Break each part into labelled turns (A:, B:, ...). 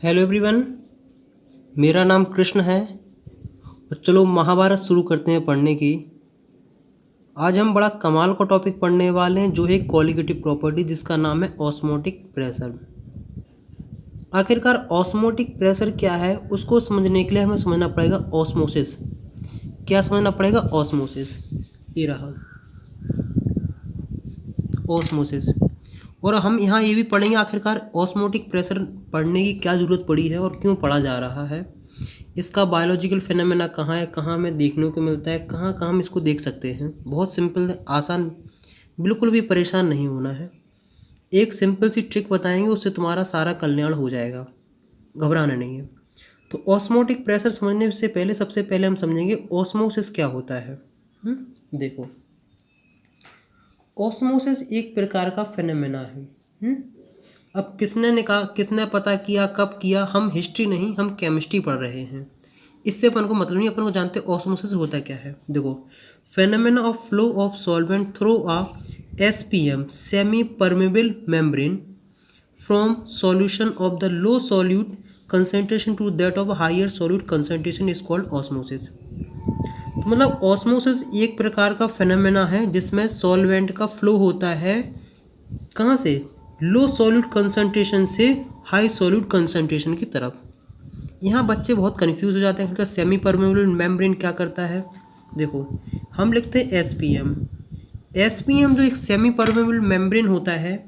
A: Hello everyone. मेरा नाम कृष्ण है और चलो महाभारत शुरू करते हैं पढ़ने की। आज हम बड़ा कमाल का टॉपिक पढ़ने वाले हैं जो है कॉलिगेटिव प्रॉपर्टी, जिसका नाम है ऑस्मोटिक प्रेशर। आखिरकार ऑस्मोटिक प्रेशर क्या है उसको समझने के लिए हमें समझना पड़ेगा ऑस्मोसिस। क्या समझना पड़ेगा? ऑस्मोसिस। ये रहा ऑस्मोसिस। और हम यहाँ ये भी पढ़ेंगे आखिरकार ऑस्मोटिक प्रेशर पढ़ने की क्या ज़रूरत पड़ी है और क्यों पढ़ा जा रहा है, इसका बायोलॉजिकल फिनोमेना कहाँ है, कहाँ हमें देखने को मिलता है, कहाँ कहाँ हम इसको देख सकते हैं। बहुत सिंपल है, आसान, बिल्कुल भी परेशान नहीं होना है। एक सिंपल सी ट्रिक बताएंगे, उससे तुम्हारा सारा कल्याण हो जाएगा, घबराना नहीं है। तो ऑस्मोटिक प्रेशर समझने से पहले सबसे पहले हम समझेंगे ऑस्मोसिस क्या होता है। देखो, ऑस्मोसिस एक प्रकार का फिनोमेना है। अब किसने पता किया, कब किया, हम हिस्ट्री नहीं, हम केमिस्ट्री पढ़ रहे हैं। इससे अपन को मतलब नहीं, अपन को जानते ऑस्मोसिस होता क्या है। देखो, phenomena of flow of solvent through a SPM semi permeable membrane from solution of the low solute concentration to that of higher solute concentration is called osmosis. तो मतलब ऑस्मोसिस एक प्रकार का फेनोमेना है जिसमें सॉल्वेंट का फ्लो होता है। कहाँ से? लो सॉल्यूट कंसंट्रेशन से हाई सॉल्यूट कंसंट्रेशन की तरफ। यहाँ बच्चे बहुत कंफ्यूज हो जाते हैं कि सेमी परमेबल मेम्ब्रेन क्या करता है। देखो, हम लिखते हैं SPM। SPM जो एक सेमी परमेबल मेम्ब्रेन होता है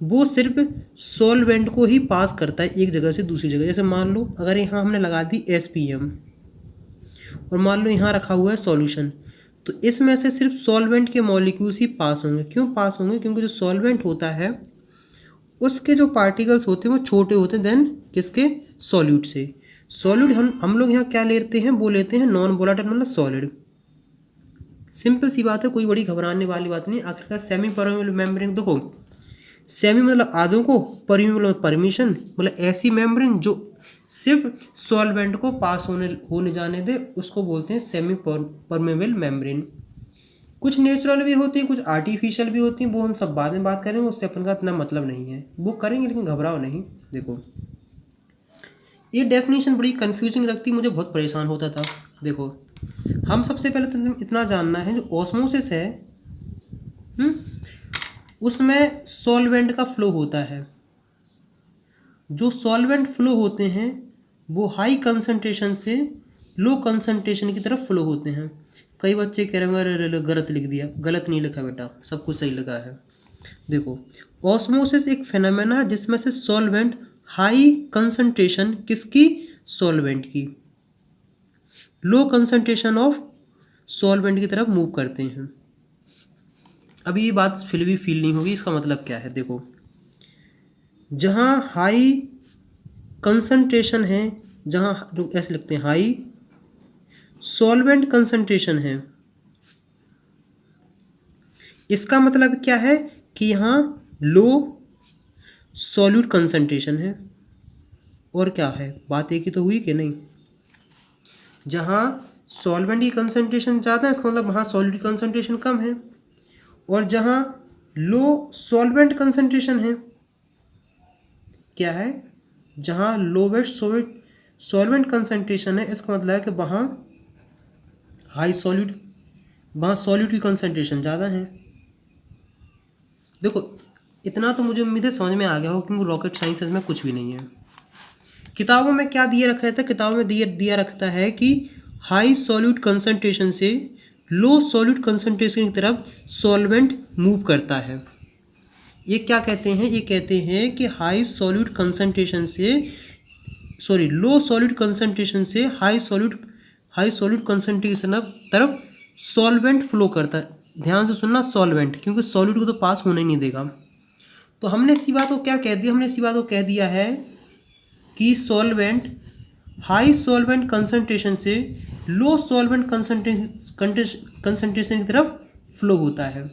A: वो सिर्फ सॉल्वेंट को ही पास करता है एक जगह से दूसरी जगह। जैसे मान लो अगर यहाँ हमने लगा दी SPM और मान लो यहाँ रखा हुआ है सॉल्यूशन, तो इसमें से सिर्फ सॉल्वेंट के मॉलिक्यूल्स ही पास होंगे। क्यों पास होंगे? क्योंकि जो सॉल्वेंट होता है उसके जो पार्टिकल्स होते हैं वो छोटे होते हैं देन किसके? सॉल्यूट से। सॉल्यूट हम लोग यहाँ क्या लेते हैं? वो लेते हैं नॉन वोलेटाइल, मतलब सॉलिड। सिंपल सी बात है, कोई बड़ी घबराने वाली बात नहीं। आखिरकार सेमी परमेबल मेम्ब्रेन, देखो सेमी मतलब आधों को, परमेबल मतलब परमिशन, मतलब ऐसी मेम्ब्रेन जो सिर्फ सॉल्वेंट को पास होने जाने दे, उसको बोलते हैं सेमी परमेबल मेम्ब्रेन। कुछ नेचुरल भी होती हैं, कुछ आर्टिफिशियल भी होती हैं, वो हम सब बाद में बात करेंगे, उससे अपन का इतना मतलब नहीं है, वो करेंगे लेकिन घबराओ नहीं। देखो, ये डेफिनेशन बड़ी कंफ्यूजिंग लगती, मुझे बहुत परेशान होता था। देखो, हम सबसे पहले तो इतना जानना है, जो ऑस्मोसिस है उसमें सॉल्वेंट का फ्लो होता है। जो सॉल्वेंट फ्लो होते हैं वो हाई कंसंट्रेशन से लो कंसंट्रेशन की तरफ फ्लो होते हैं। कई बच्चे कह रहे हैं अरे गलत लिख दिया। गलत नहीं लिखा बेटा, सब कुछ सही लिखा है। देखो, ऑस्मोसिस एक फेनोमेना है जिसमें से सॉल्वेंट हाई कंसंट्रेशन किसकी? सॉल्वेंट की, लो कंसंट्रेशन ऑफ सॉल्वेंट की तरफ मूव करते हैं। अभी ये बात फिर भी फील नहीं होगी, इसका मतलब क्या है। देखो, जहाँ हाई कंसंट्रेशन है, जहाँ ऐसे लिखते हैं हाई सॉल्वेंट कंसंट्रेशन है, इसका मतलब क्या है कि यहाँ लो सॉल्यूट कंसंट्रेशन है। और क्या है, बात एक ही तो हुई कि नहीं? जहाँ सॉल्वेंट की कंसंट्रेशन ज़्यादा है इसका मतलब वहाँ सॉल्यूट की कंसंट्रेशन कम है। और जहाँ लो सॉल्वेंट कंसंट्रेशन है, क्या है? जहाँ लोवेस्ट सॉल्वेंट कंसंट्रेशन है, इसका मतलब है कि वहाँ हाई सॉल्यूट, वहाँ सॉल्यूट की कंसंट्रेशन ज़्यादा है। देखो, इतना तो मुझे उम्मीद है समझ में आ गया हो, क्योंकि रॉकेट साइंसेस में कुछ भी नहीं है। किताबों में क्या दिए रखा था? किताबों में दिया रखता है कि हाई सॉल्यूट कंसंट्रेशन से लो सॉल्यूट कंसंट्रेशन की तरफ सॉल्वेंट मूव करता है। ये क्या कहते हैं? ये कहते हैं कि हाई सॉल्यूट कंसंट्रेशन से, सॉरी, लो सॉल्यूट कंसंट्रेशन से हाई सॉल्यूट कंसंट्रेशन तरफ सॉल्वेंट फ्लो करता है। ध्यान से सुनना, सॉल्वेंट, क्योंकि सॉल्यूट को तो पास होने ही नहीं देगा। तो हमने इसी बात को क्या कह दिया? हमने इसी बात को कह दिया है कि सॉल्वेंट हाई सॉल्वेंट कंसंट्रेशन से लो सॉल्वेंट कंसंट्रेशन की तरफ फ्लो होता है।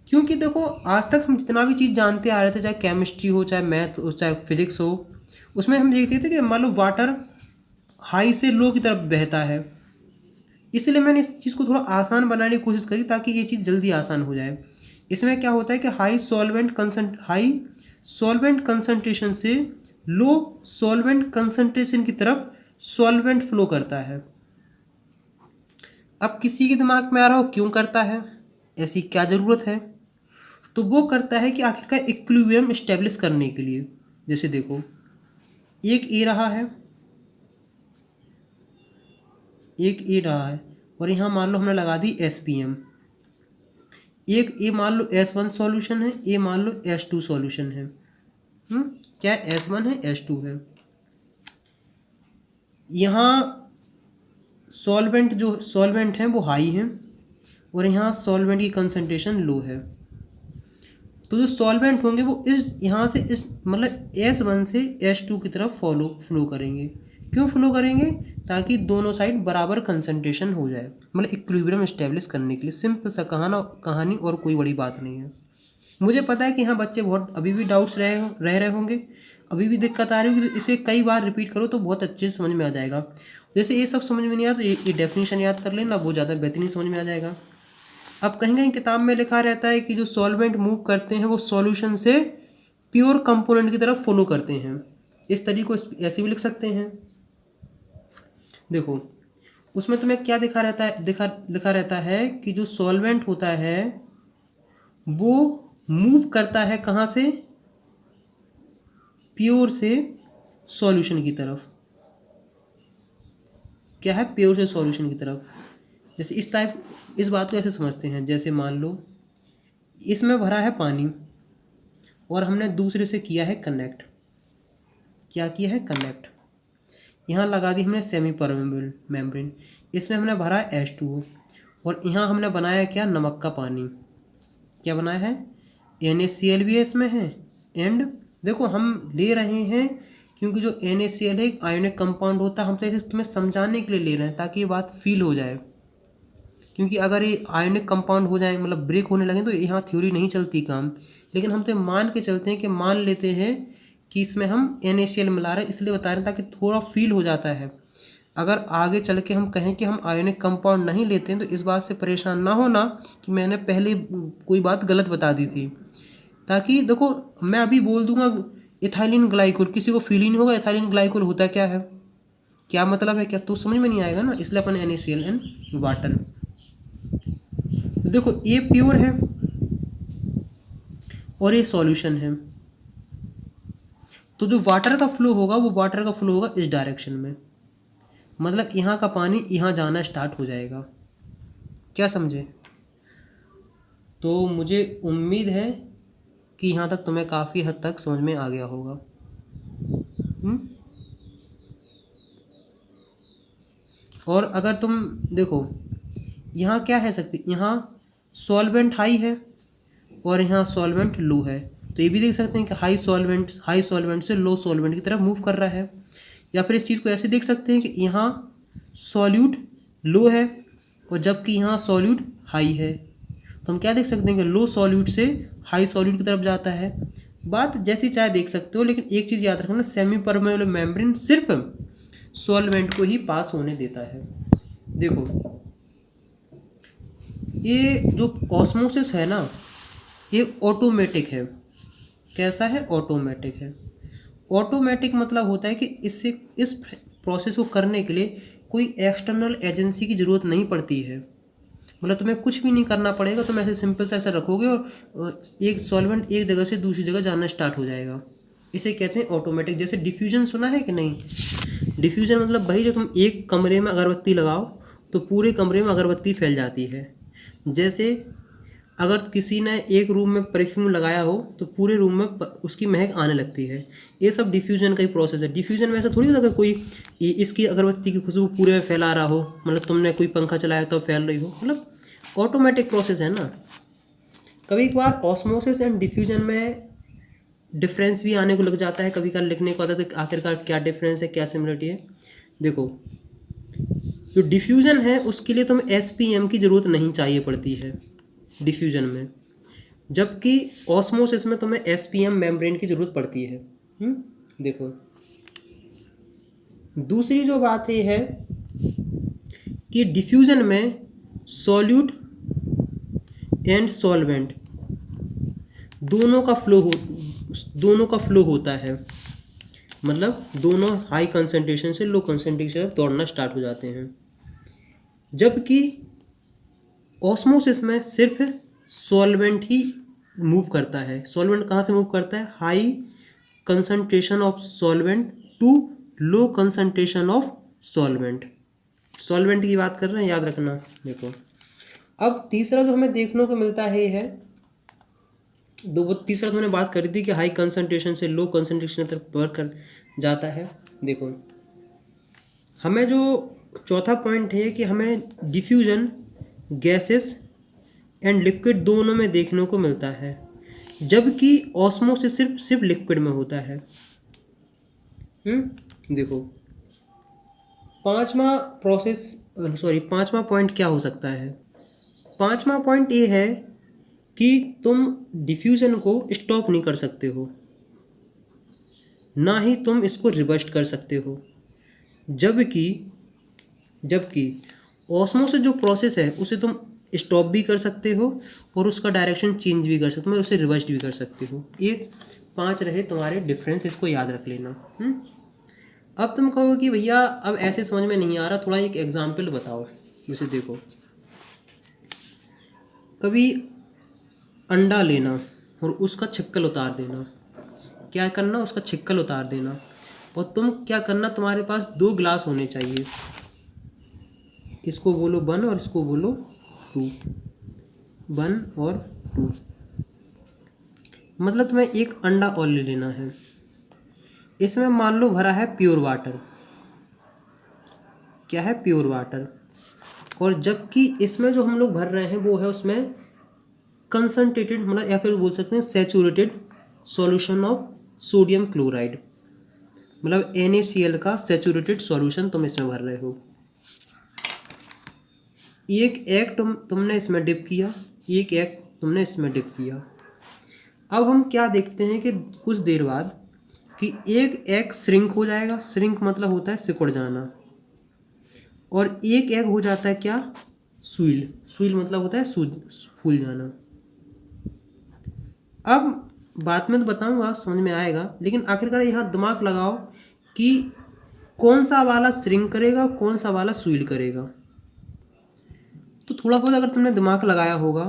A: क्योंकि देखो, आज तक हम जितना भी चीज़ जानते आ रहे थे, चाहे केमिस्ट्री हो, चाहे मैथ हो, चाहे फिजिक्स हो, उसमें हम देखते थे कि मान लो वाटर हाई से लो की तरफ बहता है। इसलिए मैंने इस चीज़ को थोड़ा आसान बनाने की कोशिश करी ताकि ये चीज़ जल्दी आसान हो जाए। इसमें क्या होता है कि हाई सॉल्वेंट कंसंट्रेशन से लो सॉल्वेंट कंसंट्रेशन की तरफ सॉल्वेंट फ्लो करता है। अब किसी के दिमाग में आ रहा हो क्यों करता है, ऐसी क्या ज़रूरत है? तो वो करता है कि आखिरकार इक्विलिब्रियम इस्टेब्लिश करने के लिए। जैसे देखो, एक ए रहा है, एक ए रहा है, और यहाँ मान लो हमने लगा दी SPM। एक ए मान लो S1 सॉल्यूशन है, ए मान लो S2 सॉल्यूशन है। क्या S1 है, S2 है। यहाँ जो सॉल्वेंट हैं वो हाई हैं, और यहाँ सॉल्वेंट की कंसंट्रेशन लो है। तो जो सॉल्वेंट होंगे वो इस यहाँ से इस मतलब S1 से S2 की तरफ फ्लो करेंगे। क्यों फ्लो करेंगे? ताकि दोनों साइड बराबर कंसंट्रेशन हो जाए, मतलब इक्विलिब्रियम इस्टेब्लिश करने के लिए। सिंपल सा कहानी, और कोई बड़ी बात नहीं है। मुझे पता है कि यहाँ बच्चे बहुत अभी भी डाउट्स रह रहे होंगे, अभी भी दिक्कत आ रही होगी। तो इसे कई बार रिपीट करो तो बहुत अच्छे से समझ में आ जाएगा। जैसे ये सब समझ में नहीं आया तो ये डेफिनेशन याद कर लेना, वो ज़्यादा बेहतरीन समझ में आ जाएगा। अब कहीं कहीं किताब में लिखा रहता है कि जो सॉल्वेंट मूव करते हैं वो सॉल्यूशन से प्योर कंपोनेंट की तरफ फॉलो करते हैं। इस तरीके को ऐसे भी लिख सकते हैं। देखो, उसमें तुम्हें क्या लिखा रहता है कि जो सॉल्वेंट होता है वो मूव करता है कहाँ से? प्योर से सॉल्यूशन की तरफ। क्या है? प्योर से सॉल्यूशन की तरफ। जैसे इस बात को ऐसे समझते हैं, जैसे मान लो इसमें भरा है पानी और हमने दूसरे से किया है कनेक्ट। क्या किया है? कनेक्ट। यहाँ लगा दी हमने सेमी परमेबल मेम्ब्रेन, इसमें हमने भरा है H2O, और यहाँ हमने बनाया क्या? नमक का पानी। क्या बनाया है? NaCl भी इसमें है। एंड देखो, हम ले रहे हैं क्योंकि जो NaCl है एक आयोनिक कंपाउंड होता है। हम तो इसे तुम्हें समझाने के लिए ले रहे हैं ताकि ये बात फील हो जाए, क्योंकि अगर ये आयोनिक कंपाउंड हो जाए मतलब ब्रेक होने लगे तो यहाँ थ्योरी नहीं चलती काम। लेकिन हम तो मान के चलते हैं कि मान लेते हैं कि इसमें हम NaCl मिला रहे हैं, इसलिए बता रहे हैं ताकि थोड़ा फील हो जाता है। अगर आगे चल के हम कहें कि हम आयोनिक कंपाउंड नहीं लेते हैं तो इस बात से परेशान ना होना कि मैंने पहले कोई बात गलत बता दी थी। ताकि देखो, मैं अभी बोल दूंगा इथाइलिन ग्लाइकोल, किसी को फील ही नहीं होगा इथाइलिन ग्लाइकोल होता क्या है, क्या मतलब है, क्या तो समझ में नहीं आएगा ना। इसलिए अपन NaCl एंड वाटर। देखो, ये प्योर है और ये सॉल्यूशन है, तो जो वाटर का फ्लो होगा वो वाटर का फ्लो होगा इस डायरेक्शन में। मतलब यहाँ का पानी यहाँ जाना स्टार्ट हो जाएगा। क्या समझे? तो मुझे उम्मीद है कि यहाँ तक तुम्हें काफ़ी हद तक समझ में आ गया होगा। और अगर तुम देखो, यहाँ क्या है सकती, यहाँ सॉल्वेंट हाई है और यहाँ सॉल्वेंट लो है, तो ये भी देख सकते हैं कि हाई सॉल्वेंट से लो सॉल्वेंट की तरफ मूव कर रहा है। या फिर इस चीज़ को ऐसे देख सकते हैं कि यहाँ सॉल्यूट लो है और जबकि यहाँ सॉल्यूट हाई है, तो हम क्या देख सकते हैं कि लो सॉल्यूट से हाई सॉल्यूट की तरफ जाता है। बात जैसी चाहे देख सकते हो, लेकिन एक चीज़ याद रखना, सेमी परमेबल मेम्ब्रेन सिर्फ सॉल्वेंट को ही पास होने देता है। देखो, ये जो ऑस्मोसिस है ना, ये ऑटोमेटिक है। कैसा है? ऑटोमेटिक है। ऑटोमेटिक मतलब होता है कि इस प्रोसेस को करने के लिए कोई एक्सटर्नल एजेंसी की ज़रूरत नहीं पड़ती है। मतलब तुम्हें कुछ भी नहीं करना पड़ेगा, तुम ऐसे सिंपल से ऐसा रखोगे और एक सॉल्वेंट एक जगह से दूसरी जगह जाना स्टार्ट हो जाएगा। इसे कहते हैं ऑटोमेटिक। जैसे डिफ्यूजन सुना है कि नहीं? डिफ्यूजन मतलब वही, जब तुम एक कमरे में अगरबत्ती लगाओ तो पूरे कमरे में अगरबत्ती फैल जाती है। जैसे अगर किसी ने एक रूम में परफ्यूम लगाया हो तो पूरे रूम में उसकी महक आने लगती है। ये सब डिफ्यूजन का ही प्रोसेस है। डिफ्यूजन में ऐसा थोड़ी होता है कोई इसकी अगरबत्ती की खुशबू पूरे में फैला रहा हो, मतलब तुमने कोई पंखा चलाया तो फैल रही हो, मतलब ऑटोमेटिक प्रोसेस है ना। कभी कभार ऑस्मोसिस एंड डिफ्यूजन में डिफरेंस भी आने को लग जाता है, कभी कभार लिखने को आता है तो आखिरकार क्या डिफरेंस है, क्या सिमिलरिटी है। देखो, जो डिफ्यूजन है उसके लिए तुम्हें SPM की ज़रूरत नहीं चाहिए पड़ती है डिफ्यूजन में, जबकि ऑस्मोसिस में तुम्हें SPM मेम्ब्रेन की ज़रूरत पड़ती है। देखो, दूसरी जो बात ये है कि डिफ्यूजन में सॉल्यूट एंड सॉल्वेंट दोनों का फ्लो होता है। मतलब दोनों हाई कंसंट्रेशन से लो कंसंट्रेशन तक दौड़ना स्टार्ट हो जाते हैं। जबकि ऑस्मोसिस में सिर्फ सॉल्वेंट ही मूव करता है। सॉल्वेंट कहाँ से मूव करता है? High concentration of solvent to low concentration of solvent. Solvent की बात कर रहे हैं, याद रखना। देखो अब तीसरा जो हमें देखने को मिलता है ये है, वो तीसरा तो मैंने बात करी थी कि हाई कंसंट्रेशन से लो कंसंट्रेशन तक वर्क कर जाता है। देखो हमें जो चौथा पॉइंट है कि हमें डिफ्यूजन गैसेस एंड लिक्विड दोनों में देखने को मिलता है, जबकि ऑस्मोसिस सिर्फ लिक्विड में होता है। देखो पांचवा पॉइंट क्या हो सकता है? पांचवा पॉइंट ये है कि तुम डिफ्यूजन को स्टॉप नहीं कर सकते हो, ना ही तुम इसको रिवर्स कर सकते हो। जबकि ऑस्मोसिस जो प्रोसेस है उसे तुम स्टॉप भी कर सकते हो और उसका डायरेक्शन चेंज भी कर सकते हो, उसे रिवर्स भी कर सकते हो। ये 5 रहे तुम्हारे डिफरेंस, इसको याद रख लेना। अब तुम कहोगे कि भैया अब ऐसे समझ में नहीं आ रहा, थोड़ा एक एग्जाम्पल बताओ। जैसे देखो कभी अंडा लेना और उसका छिक्कल उतार देना। क्या करना? उसका छिक्कल उतार देना। और तुम क्या करना, तुम्हारे पास 2 ग्लास होने चाहिए, इसको बोलो 1 और इसको बोलो 2। 1 और 2 मतलब तुम्हें एक अंडा और ले लेना है। इसमें मान लो भरा है प्योर वाटर। क्या है? Pure water. और जबकि इसमें जो हम लोग भर रहे हैं वो है उसमें कंसंट्रेटेड, मतलब या फिर बोल सकते हैं saturated solution of sodium chloride, मतलब NaCl का सैचुरेटेड सॉल्यूशन तुम इसमें भर रहे हो। एक एग तुमने इसमें डिप किया, एक एग तुमने इसमें डिप किया। अब हम क्या देखते हैं कि कुछ देर बाद कि एक एग श्रिंक हो जाएगा। श्रिंक मतलब होता है सिकुड़ जाना। और एक एग हो जाता है क्या? स्वील। स्वील मतलब होता है फूल जाना। अब बात में तो बताऊंगा, समझ में आएगा, लेकिन आखिरकार यहाँ दिमाग लगाओ कि कौन सा वाला श्रिंक करेगा, कौन सा वाला स्वील करेगा। तो थोड़ा बहुत अगर तुमने दिमाग लगाया होगा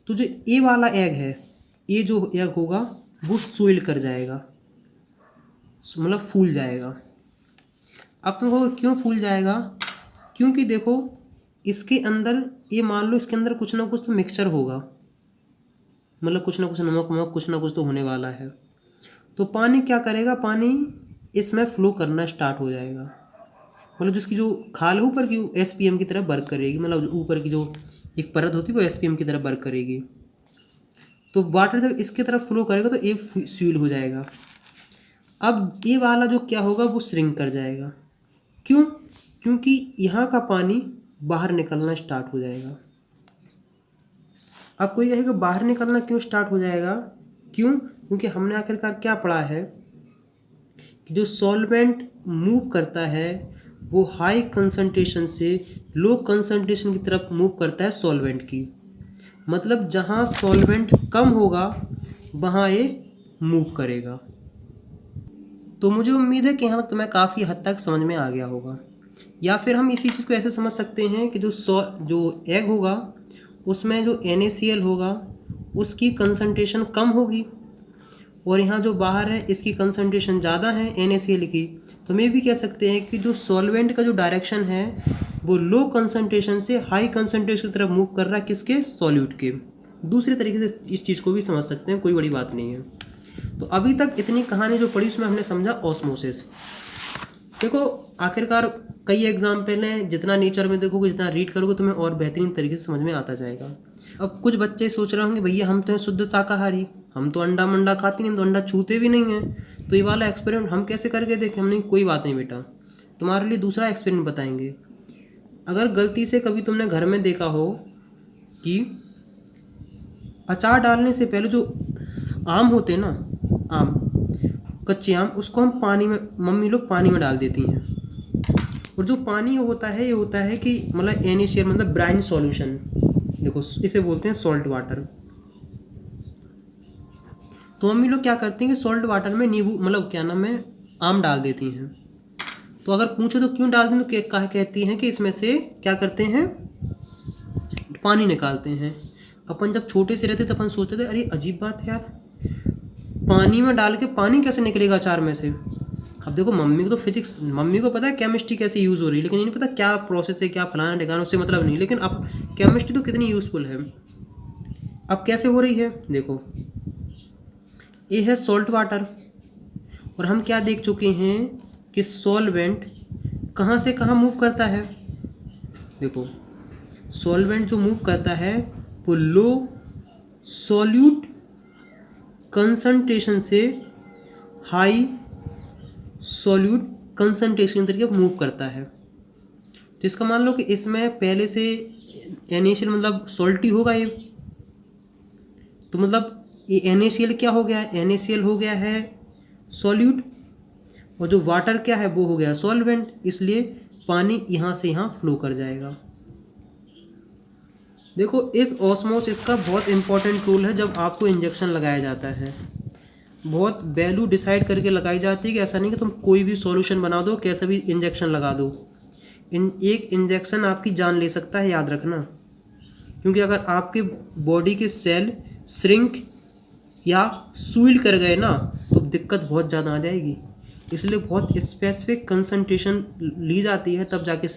A: तो जो ए वाला एग है, ये जो एग होगा वो स्वील कर जाएगा, मतलब फूल जाएगा। अब तुम कहोगे क्यों फूल जाएगा? क्योंकि देखो इसके अंदर, ये मान लो इसके अंदर कुछ ना कुछ तो मिक्सचर होगा, मतलब कुछ ना कुछ नमक कुछ ना कुछ तो होने वाला है। तो पानी क्या करेगा? पानी इसमें फ्लो करना स्टार्ट हो जाएगा, मतलब जिसकी जो खाल है ऊपर की SPM की तरफ वर्क करेगी, मतलब ऊपर की जो एक परत होती है वो SPM की तरफ वर्क करेगी। तो वाटर जब इसकी तरफ फ्लो करेगा तो ये फ्यूल हो जाएगा। अब ये वाला जो क्या होगा वो श्रिंक कर जाएगा। क्यों? क्योंकि यहाँ का पानी बाहर निकलना स्टार्ट हो जाएगा। अब कोई कहेगा बाहर निकलना क्यों स्टार्ट हो जाएगा? क्यों? क्योंकि हमने आखिरकार क्या पढ़ा है कि जो सॉल्वेंट मूव करता है वो हाई कंसंट्रेशन से लो कंसंट्रेशन की तरफ मूव करता है सॉल्वेंट की। मतलब जहाँ सॉल्वेंट कम होगा वहाँ ये मूव करेगा। तो मुझे उम्मीद है कि यहाँ तक तुम्हें काफ़ी हद तक समझ में आ गया होगा। या फिर हम इसी चीज़ को ऐसे समझ सकते हैं कि जो एग होगा उसमें जो NaCl होगा उसकी कंसंट्रेशन कम होगी, और यहाँ जो बाहर है इसकी कंसंट्रेशन ज़्यादा है NaCl की। तो मैं भी कह सकते हैं कि जो सॉल्वेंट का जो डायरेक्शन है वो लो कंसंट्रेशन से हाई कंसंट्रेशन की तरफ मूव कर रहा है, किसके? सॉल्यूट के। दूसरे तरीके से इस चीज़ को भी समझ सकते हैं, कोई बड़ी बात नहीं है। तो अभी तक इतनी कहानी जो पढ़ी उसमें हमने समझा ऑस्मोसिस। देखो आखिरकार कई एग्जाम्पल हैं, जितना नेचर में देखोगे, जितना रीड करोगे तुम्हें और बेहतरीन तरीके से समझ में आता जाएगा। अब कुछ बच्चे सोच रहे होंगे भैया हम तो हैं शुद्ध शाकाहारी, हम तो अंडा मंडा खाते नहीं, हम तो अंडा छूते भी नहीं हैं, तो ये वाला एक्सपेरिमेंट हम कैसे करके देखें? हमने कोई बात नहीं बेटा, तुम्हारे लिए दूसरा एक्सपेरिमेंट बताएंगे। अगर गलती से कभी तुमने घर में देखा हो कि अचार डालने से पहले जो आम होते हैं ना, आम, कच्चे आम, उसको हम पानी में, मम्मी लोग पानी में डाल देती हैं। और जो पानी होता है ये होता है कि मतलब NaCl मतलब ब्राइन सॉल्यूशन, देखो इसे बोलते हैं सॉल्ट वाटर। तो मम्मी लोग क्या करती हैं कि सॉल्ट वाटर में नींबू मतलब क्या नाम है आम डाल देती हैं। तो अगर पूछो तो क्यों डालते हैं, तो कहती हैं कि इसमें से क्या करते हैं, पानी निकालते हैं। अपन जब छोटे से रहते तो अपन सोचते थे अरे अजीब बात है यार, पानी में डाल के पानी कैसे निकलेगा अचार में से। अब देखो मम्मी को तो फिजिक्स, मम्मी को पता है केमिस्ट्री कैसे यूज़ हो रही है, लेकिन ये नहीं पता क्या प्रोसेस है, क्या फलाना ठिकाना, उससे मतलब नहीं। लेकिन अब केमिस्ट्री तो कितनी यूज़फुल है। अब कैसे हो रही है देखो, ये है सॉल्ट वाटर, और हम क्या देख चुके हैं कि सॉल्वेंट कहाँ से कहाँ मूव करता है। देखो सॉल्वेंट जो मूव करता है वो लो सॉल्यूट कंसंट्रेशन से हाई सॉल्यूट कंसंट्रेशन तरीके मूव करता है। तो इसका मान लो कि इसमें पहले से NaCl मतलब सॉल्टी होगा ये, तो मतलब ये NaCl क्या हो गया, NaCl हो गया है सॉल्यूट, और जो वाटर क्या है वो हो गया सॉल्वेंट, इसलिए पानी यहाँ से यहाँ फ्लो कर जाएगा। देखो इस ऑस्मोसिस का बहुत इंपॉर्टेंट टूल है जब आपको इंजेक्शन लगाया जाता है, बहुत वैल्यू डिसाइड करके लगाई जाती है कि ऐसा नहीं कि तुम कोई भी सॉल्यूशन बना दो, कैसा भी इंजेक्शन लगा दो। एक इंजेक्शन आपकी जान ले सकता है, याद रखना। क्योंकि अगर आपके बॉडी के सेल श्रिंक या स्विल कर गए ना तो दिक्कत बहुत ज़्यादा आ जाएगी। इसलिए बहुत स्पेसिफिक कंसंट्रेशन ली जाती है, तब जाके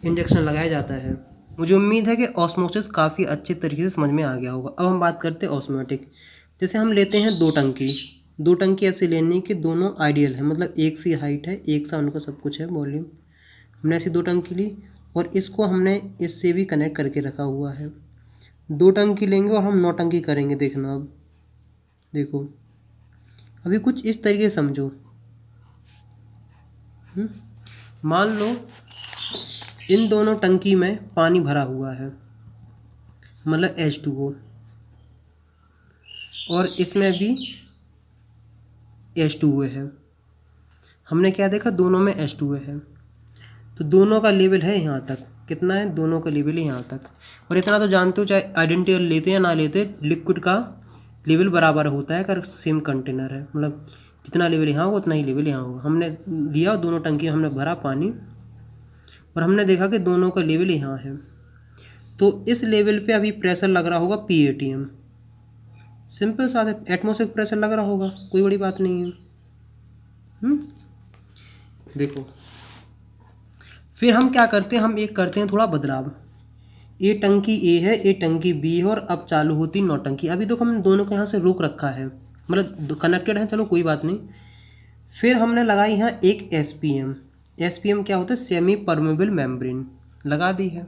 A: इंजेक्शन लगाया जाता है। मुझे उम्मीद है कि ऑस्मोसिस काफ़ी अच्छे तरीके से समझ में आ गया होगा। अब हम बात करते हैं ऑस्मोटिक। जैसे हम लेते हैं दो टंकी ऐसे लेनी कि दोनों आइडियल है, मतलब एक सी हाइट है, एक सा उनका सब कुछ है वॉल्यूम। हमने ऐसी 2 टंकी ली और इसको हमने इससे भी कनेक्ट करके रखा हुआ है। 2 टंकी लेंगे और हम 9 टंकी करेंगे। देखना अब देखो, अभी कुछ इस तरीके से समझो। मान लो इन दोनों टंकी में पानी भरा हुआ है, मतलब H2O, और इसमें भी H2O है। हमने क्या देखा, दोनों में H2O है, तो दोनों का लेवल है यहाँ तक। कितना है, दोनों का लेवल है यहाँ तक। और इतना तो जानते हो, चाहे आइडेंटिकल लेते या ना लेते, लिक्विड का लेवल बराबर होता है अगर सेम कंटेनर है। मतलब जितना लेवल यहाँ होगा उतना ही लेवल यहाँ होगा। हमने लिया दोनों टंकी, हमने भरा पानी और हमने देखा कि दोनों का लेवल यहाँ है। तो इस लेवल पे अभी प्रेशर लग रहा होगा PATM। सिंपल सा है, एटमॉस्फेरिक प्रेशर लग रहा होगा, कोई बड़ी बात नहीं है। देखो फिर हम क्या करते हैं, हम एक करते हैं थोड़ा बदलाव। ये टंकी A है, ये टंकी B है, और अब चालू होती 9 टंकी। अभी देखो हमने दोनों को यहाँ से रोक रखा है, मतलब कनेक्टेड है, चलो कोई बात नहीं। फिर हमने लगाई यहाँ एक SPM। SPM क्या होता है, सेमी परमेबल मेम्ब्रेन, लगा दी है।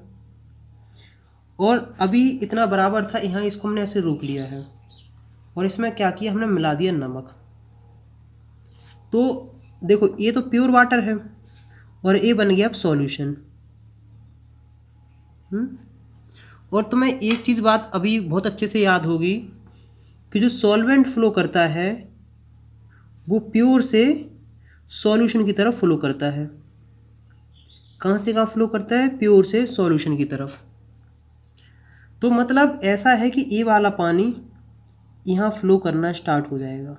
A: और अभी इतना बराबर था यहाँ, इसको हमने ऐसे रोक लिया है और इसमें क्या किया, हमने मिला दिया नमक। तो देखो ये तो प्योर वाटर है और ये बन गया अब सॉल्यूशन। और तुम्हें एक चीज़ बात अभी बहुत अच्छे से याद होगी कि जो सॉल्वेंट फ्लो करता है वो प्योर से सॉल्यूशन की तरफ फ्लो करता है। कहाँ से कहाँ फ्लो करता है, प्योर से सॉल्यूशन की तरफ। तो मतलब ऐसा है कि ये वाला पानी यहाँ फ्लो करना स्टार्ट हो जाएगा।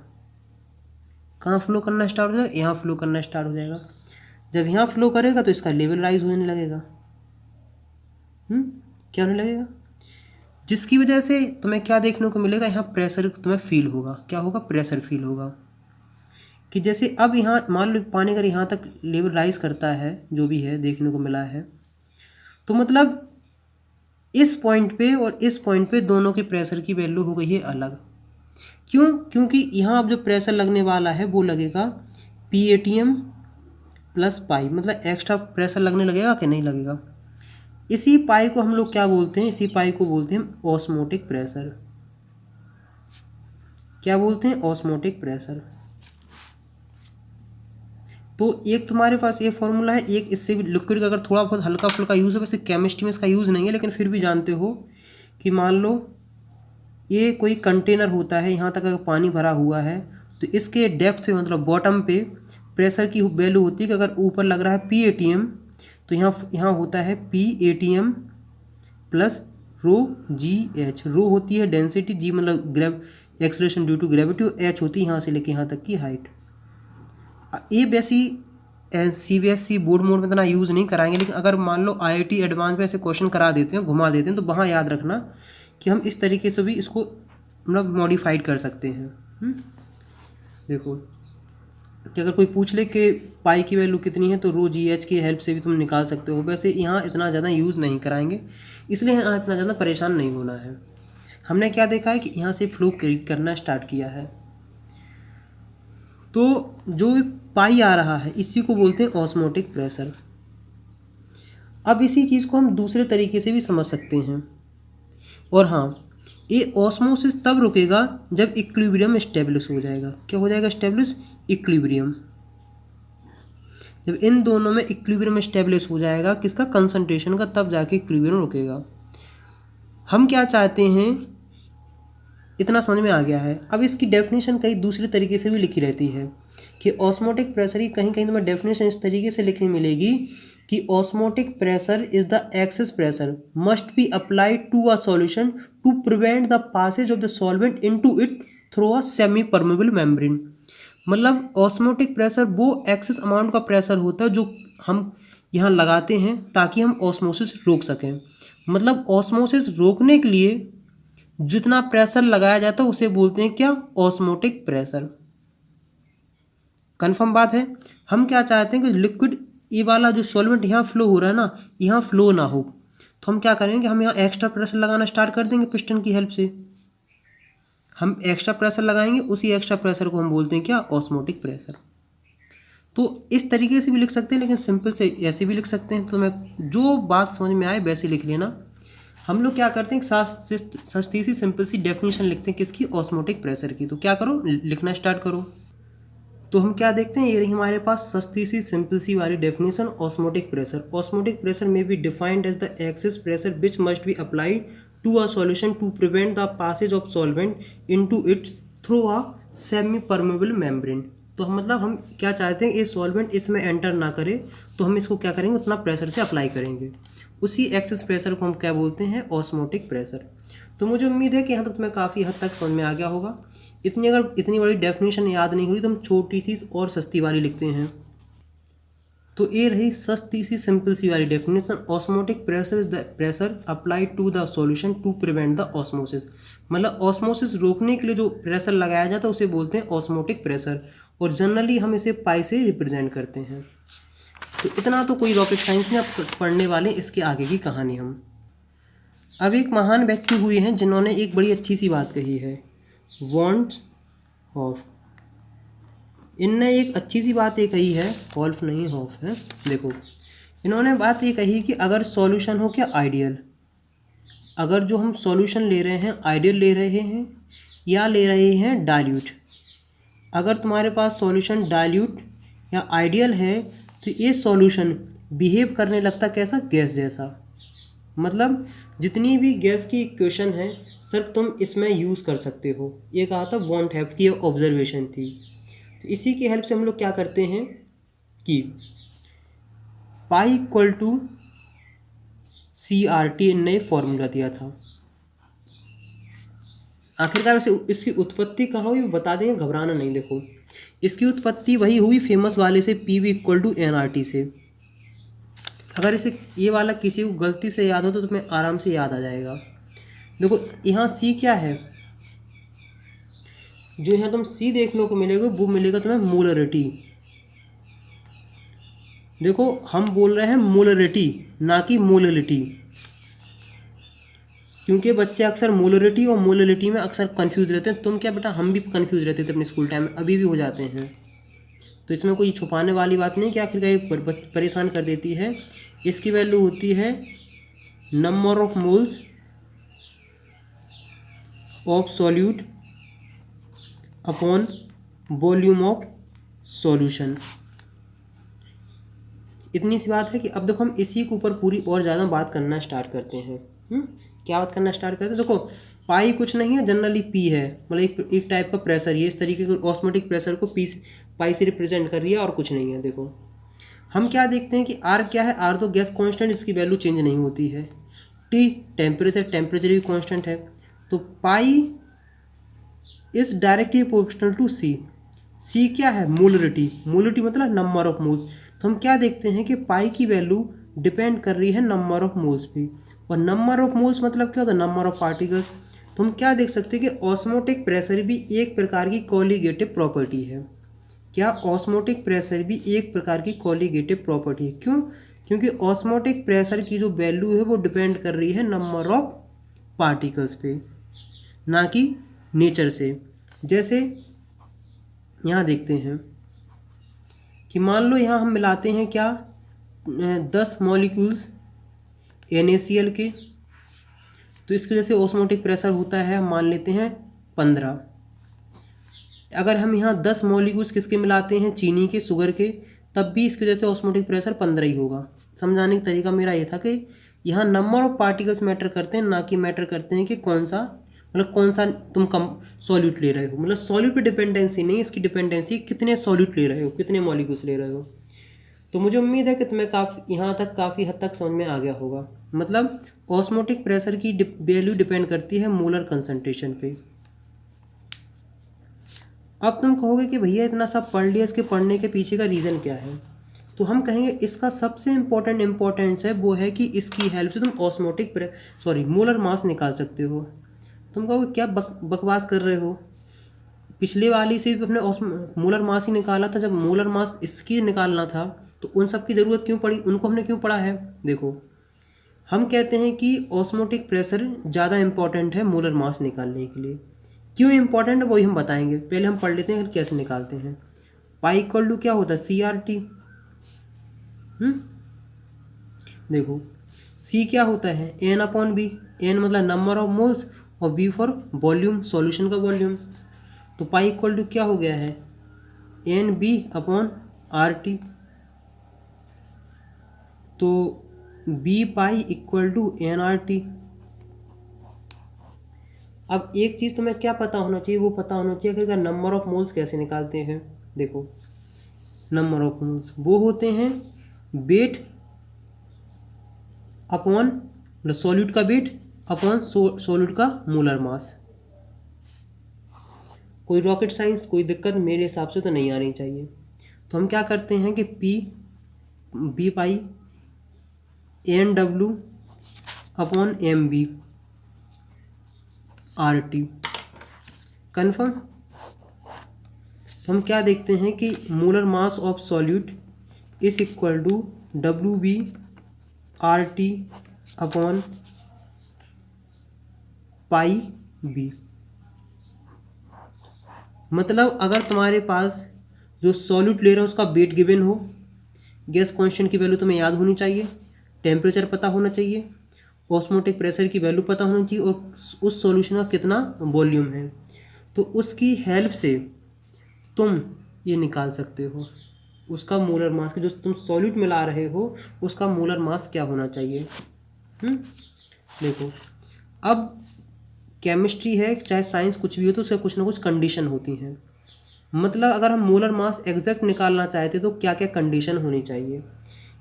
A: कहाँ फ्लो करना स्टार्ट हो जाएगा, यहाँ फ्लो करना स्टार्ट हो जाएगा। जब यहाँ फ्लो करेगा तो इसका लेवल राइज होने लगेगा। क्या होने लगेगा, जिसकी वजह से तुम्हें क्या देखने को मिलेगा, यहाँ प्रेशर तुम्हें फील होगा। क्या होगा, प्रेशर फील होगा। कि जैसे अब यहाँ मान लो पानी अगर यहाँ तक लेवल राइज करता है, जो भी है देखने को मिला है, तो मतलब इस पॉइंट पे और इस पॉइंट पे दोनों के प्रेशर की वैल्यू हो गई है अलग। क्यों, क्योंकि यहाँ अब जो प्रेशर लगने वाला है वो लगेगा PATM प्लस पाई, मतलब एक्स्ट्रा प्रेशर लगने लगेगा कि नहीं लगेगा। इसी पाई को हम लोग क्या बोलते हैं, इसी पाई को बोलते हैं ऑस्मोटिक प्रेशर। क्या बोलते हैं, ऑस्मोटिक प्रेशर। तो एक तुम्हारे पास ये फॉर्मूला है, एक इससे भी लिक्विड का अगर थोड़ा बहुत हल्का फुल्का यूज़ है, वैसे केमिस्ट्री में इसका यूज़ नहीं है, लेकिन फिर भी जानते हो कि मान लो ये कोई कंटेनर होता है, यहाँ तक अगर पानी भरा हुआ है तो इसके डेप्थ पे मतलब बॉटम पे प्रेशर की वैल्यू होती है कि अगर ऊपर लग रहा है PATM तो यहाँ होता है PATM प्लस ρGH। रो होती है डेंसिटी, जी मतलब एक्सलेशन ड्यू टू ग्रेविटी, और एच होती है यहाँ से लेके यहाँ तक की हाइट। ये वैसी CBSE बोर्ड मोड में इतना यूज़ नहीं कराएंगे, लेकिन अगर मान लो IIT एडवांस में ऐसे क्वेश्चन करा देते हैं, घुमा देते हैं, तो वहाँ याद रखना कि हम इस तरीके से भी इसको मतलब मॉडिफाइड कर सकते हैं। देखो कि अगर कोई पूछ ले कि पाई की वैल्यू कितनी है, तो रो GH की हेल्प से भी तुम निकाल सकते हो। वैसे यहाँ इतना ज़्यादा यूज़ नहीं कराएंगे, इसलिए यहाँ इतना ज़्यादा परेशान नहीं होना है। हमने क्या देखा है कि यहाँ से फ्लो करना स्टार्ट किया है, तो जो पाई आ रहा है इसी को बोलते हैं ऑस्मोटिक प्रेशर। अब इसी चीज़ को हम दूसरे तरीके से भी समझ सकते हैं। और हाँ, ये ऑस्मोसिस तब रुकेगा जब इक्विलिब्रियम एस्टेब्लिश हो जाएगा। क्या हो जाएगा एस्टेब्लिश? इक्विलिब्रियम। जब इन दोनों में इक्विलिब्रियम एस्टेब्लिश हो जाएगा किसका? कंसंट्रेशन का, तब जाके इक्विलिब्रियम रुकेगा। हम क्या चाहते हैं, इतना समझ में आ गया है। अब इसकी डेफिनेशन कई दूसरे तरीके से भी लिखी रहती है कि ऑस्मोटिक प्रेशर की कहीं कहीं तुम्हें डेफिनेशन इस तरीके से लिखनी मिलेगी कि osmotic pressure is the excess pressure must be applied to a solution to prevent the passage of the solvent into it through a semi permeable membrane. मतलब ऑस्मोटिक प्रेशर वो एक्सेस अमाउंट का pressure होता है जो हम यहाँ लगाते हैं ताकि हम ऑस्मोसिस रोक सकें। मतलब ऑस्मोसिस रोकने के लिए जितना प्रेशर लगाया जाता है उसे बोलते हैं क्या? Osmotic pressure. कन्फर्म बात है। हम क्या चाहते हैं कि लिक्विड ये वाला जो सॉल्वेंट यहाँ फ्लो हो रहा है ना, यहाँ फ्लो ना हो, तो हम क्या करेंगे, हम यहाँ एक्स्ट्रा प्रेशर लगाना स्टार्ट कर देंगे पिस्टन की हेल्प से। हम एक्स्ट्रा प्रेशर लगाएंगे, उसी एक्स्ट्रा प्रेशर को हम बोलते हैं क्या? Osmotic pressure. तो इस तरीके से भी लिख सकते हैं, लेकिन सिंपल से ऐसे भी लिख सकते हैं। तो मैं जो बात समझ में आए वैसे लिख लेना। हम लोग क्या करते हैं, सस्ती सी सिंपल सी डेफिनेशन लिखते हैं किसकी? ऑस्मोटिक प्रेशर की। तो क्या करो, लिखना स्टार्ट करो। तो हम क्या देखते हैं, ये रही हमारे पास सस्ती सी सिंपल सी वाली definition osmotic pressure. Osmotic pressure में be defined as the excess pressure which must be applied to a solution to prevent the passage of solvent into its through a semi permeable membrane. तो हम मतलब हम क्या चाहते हैं, ये solvent इसमें एंटर ना करे, तो हम इसको क्या करेंगे, उतना प्रेशर से अप्लाई करेंगे। उसी एक्सेस प्रेशर को हम क्या बोलते हैं? Osmotic pressure. तो मुझे उम्मीद है कि यहाँ तक तुम्हें काफ़ी हद तक समझ में आ गया होगा। अगर इतनी बड़ी डेफिनेशन याद नहीं हुई तो हम छोटी सी और सस्ती वाली लिखते हैं। तो ये रही सस्ती सी सिंपल सी वाली definition. Osmotic pressure is the pressure applied to the solution to prevent the osmosis. मतलब ऑस्मोसिस रोकने के लिए जो प्रेशर लगाया जाता है उसे बोलते हैं ऑस्मोटिक प्रेशर, और जनरली हम इसे पाई से रिप्रेजेंट करते हैं। तो इतना तो कोई रॉकेट साइंस में अब पढ़ने वाले, इसके आगे की कहानी हम। अब एक महान व्यक्ति हुए हैं जिन्होंने एक बड़ी अच्छी सी बात कही है, वॉन्ट्स हॉफ। इनने एक अच्छी सी बात ये कही है, हॉल्फ नहीं हॉफ है। देखो इन्होंने बात ये कही कि अगर सॉल्यूशन हो क्या आइडियल, अगर जो हम सॉल्यूशन ले रहे हैं आइडियल ले रहे हैं या ले रहे हैं डाइल्यूट। अगर तुम्हारे पास सॉल्यूशन डाइल्यूट या आइडियल है तो ये सॉल्यूशन बिहेव करने लगता कैसा? गैस जैसा। मतलब जितनी भी गैस की इक्वेशन है सिर्फ तुम इसमें यूज़ कर सकते हो। ये कहा था वॉन्ट हैव की ऑब्जर्वेशन थी। तो इसी की हेल्प से हम लोग क्या करते हैं कि पाई इक्वल टू CRT ने फॉर्मूला दिया था। आखिरकार से इसकी उत्पत्ति कहाँ हुई बता देंगे, घबराना नहीं। देखो इसकी उत्पत्ति वही हुई फेमस वाले से, PV इक्वल टू NRT से। अगर इसे ये वाला किसी को गलती से याद हो तो तुम्हें आराम से याद आ जाएगा। देखो यहाँ C क्या है, जो यहाँ तुम C देखने को मिलेगा वो मिलेगा तुम्हें मोलरिटी। देखो हम बोल रहे हैं मोलरिटी ना कि मोललिटी, क्योंकि बच्चे अक्सर मोलरिटी और मोललिटी में अक्सर कंफ्यूज रहते हैं। तुम क्या बेटा, हम भी कंफ्यूज रहते थे अपने स्कूल टाइम में, अभी भी हो जाते हैं। तो इसमें कोई छुपाने वाली बात नहीं कि आखिरकार परेशान कर देती है। इसकी वैल्यू होती है number of moles of solute upon volume of solution. इतनी सी बात है कि अब देखो हम इसी के ऊपर पूरी और ज़्यादा बात करना स्टार्ट करते हैं। क्या बात करना स्टार्ट करते हैं? देखो पाई कुछ नहीं है, जनरली पी है, मतलब एक टाइप का प्रेशर। ये इस तरीके के ऑस्मोटिक प्रेशर को पाई से रिप्रेजेंट कर रही है और कुछ नहीं है। देखो हम क्या देखते हैं कि आर क्या है, आर तो गैस कांस्टेंट, इसकी वैल्यू चेंज नहीं होती है। टी टेम्परेचर, टेम्परेचर भी कांस्टेंट है। तो pi is directly proportional to C. C क्या है? मोलरिटी। मोलरिटी मतलब नंबर ऑफ मोल्स। तो हम क्या देखते हैं कि पाई की वैल्यू डिपेंड कर रही है नंबर ऑफ मोल्स पे, और नंबर ऑफ मोल्स मतलब क्या होता है? Number of particles. तो हम क्या देख सकते हैं कि ऑस्मोटिक प्रेशर भी एक प्रकार की कोलिगेटिव प्रॉपर्टी है। क्या? ऑस्मोटिक प्रेशर भी एक प्रकार की कोलिगेटिव प्रॉपर्टी है। क्यों? क्योंकि ऑस्मोटिक प्रेशर की जो वैल्यू है वो डिपेंड कर रही है नंबर ऑफ पार्टिकल्स पे, ना कि नेचर से। जैसे यहाँ देखते हैं कि मान लो यहाँ हम मिलाते हैं क्या 10 मॉलिक्यूल्स NaCl के, तो इसकी वजह से ऑस्मोटिक प्रेशर होता है, हम मान लेते हैं 15। अगर हम यहाँ 10 मॉलिक्यूल्स किसके मिलाते हैं? चीनी के, शुगर के, तब भी इसकी वजह से ऑस्मोटिक प्रेशर 15 ही होगा। समझाने का तरीका मेरा ये था कि यहाँ नंबर ऑफ पार्टिकल्स मैटर करते हैं, ना कि मैटर करते हैं कि कौन सा, मतलब कौन सा तुम कम सॉल्यूट ले रहे हो। मतलब सॉल्यूट पे डिपेंडेंसी नहीं, इसकी डिपेंडेंसी कितने सॉल्यूट ले रहे हो, कितने मॉलिक्यूल्स ले रहे हो। तो मुझे उम्मीद है कि तुम्हें यहाँ तक काफ़ी हद तक समझ में आ गया होगा। मतलब ऑस्मोटिक प्रेशर की वैल्यू डिपेंड करती है मोलर कंसंट्रेशन पे। अब तुम कहोगे कि भैया इतना सब पढ़ लिया, इसके पढ़ने के पीछे का रीज़न क्या है? तो हम कहेंगे इसका सबसे इम्पोर्टेंस है वो है कि इसकी हेल्प से तुम मोलर मास निकाल सकते हो। तुम कहोगे क्या बकवास कर रहे हो, पिछले वाली से अपने मोलर मास ही निकाला था। जब मोलर मास इसकी निकालना था तो उन सब की ज़रूरत क्यों पड़ी, उनको हमने क्यों पढ़ा है? देखो, हम कहते हैं कि ऑस्मोटिक प्रेशर ज़्यादा इम्पॉर्टेंट है मोलर मास निकालने के लिए। क्यों इम्पॉर्टेंट है वही हम बताएंगे, पहले हम पढ़ लेते हैं कैसे निकालते हैं। पाई इक्वल टू क्या होता है? CRT। देखो C क्या होता है? N/B। N मतलब नंबर ऑफ मोल्स और B फॉर वॉल्यूम, सॉल्यूशन का वॉल्यूम। तो पाई इक्वल टू क्या हो गया है? NB/RT। तो B pi equal to NRT। अब एक चीज़ तुम्हें क्या पता होना चाहिए, वो पता होना चाहिए कि नंबर ऑफ मोल्स कैसे निकालते हैं। देखो, नंबर ऑफ मोल्स वो होते हैं वेट अपॉन, मतलब सॉल्यूट का वेट अपॉन सॉल्यूट का मोलर मास। कोई रॉकेट साइंस, कोई दिक्कत मेरे हिसाब से तो नहीं आनी चाहिए। तो हम क्या करते हैं कि B pi NW upon MB RT confirm. तो हम क्या देखते हैं कि molar mass of solute is equal to WB RT upon pi B। मतलब अगर तुम्हारे पास जो सॉल्यूट ले रहे हो उसका वेट गिवन हो, गैस कांस्टेंट की वैल्यू तुम्हें याद होनी चाहिए, टेम्परेचर पता होना चाहिए, ऑस्मोटिक प्रेशर की वैल्यू पता होनी चाहिए, और उस सॉल्यूशन का कितना वॉल्यूम है, तो उसकी हेल्प से तुम ये निकाल सकते हो उसका मोलर मास, जो तुम सॉल्यूट मिला रहे हो उसका मोलर मास क्या होना चाहिए। देखो, अब केमिस्ट्री है चाहे साइंस कुछ भी हो तो उसका कुछ ना कुछ कंडीशन होती हैं। मतलब अगर हम मोलर मास एग्जैक्ट निकालना चाहते तो क्या क्या कंडीशन होनी चाहिए।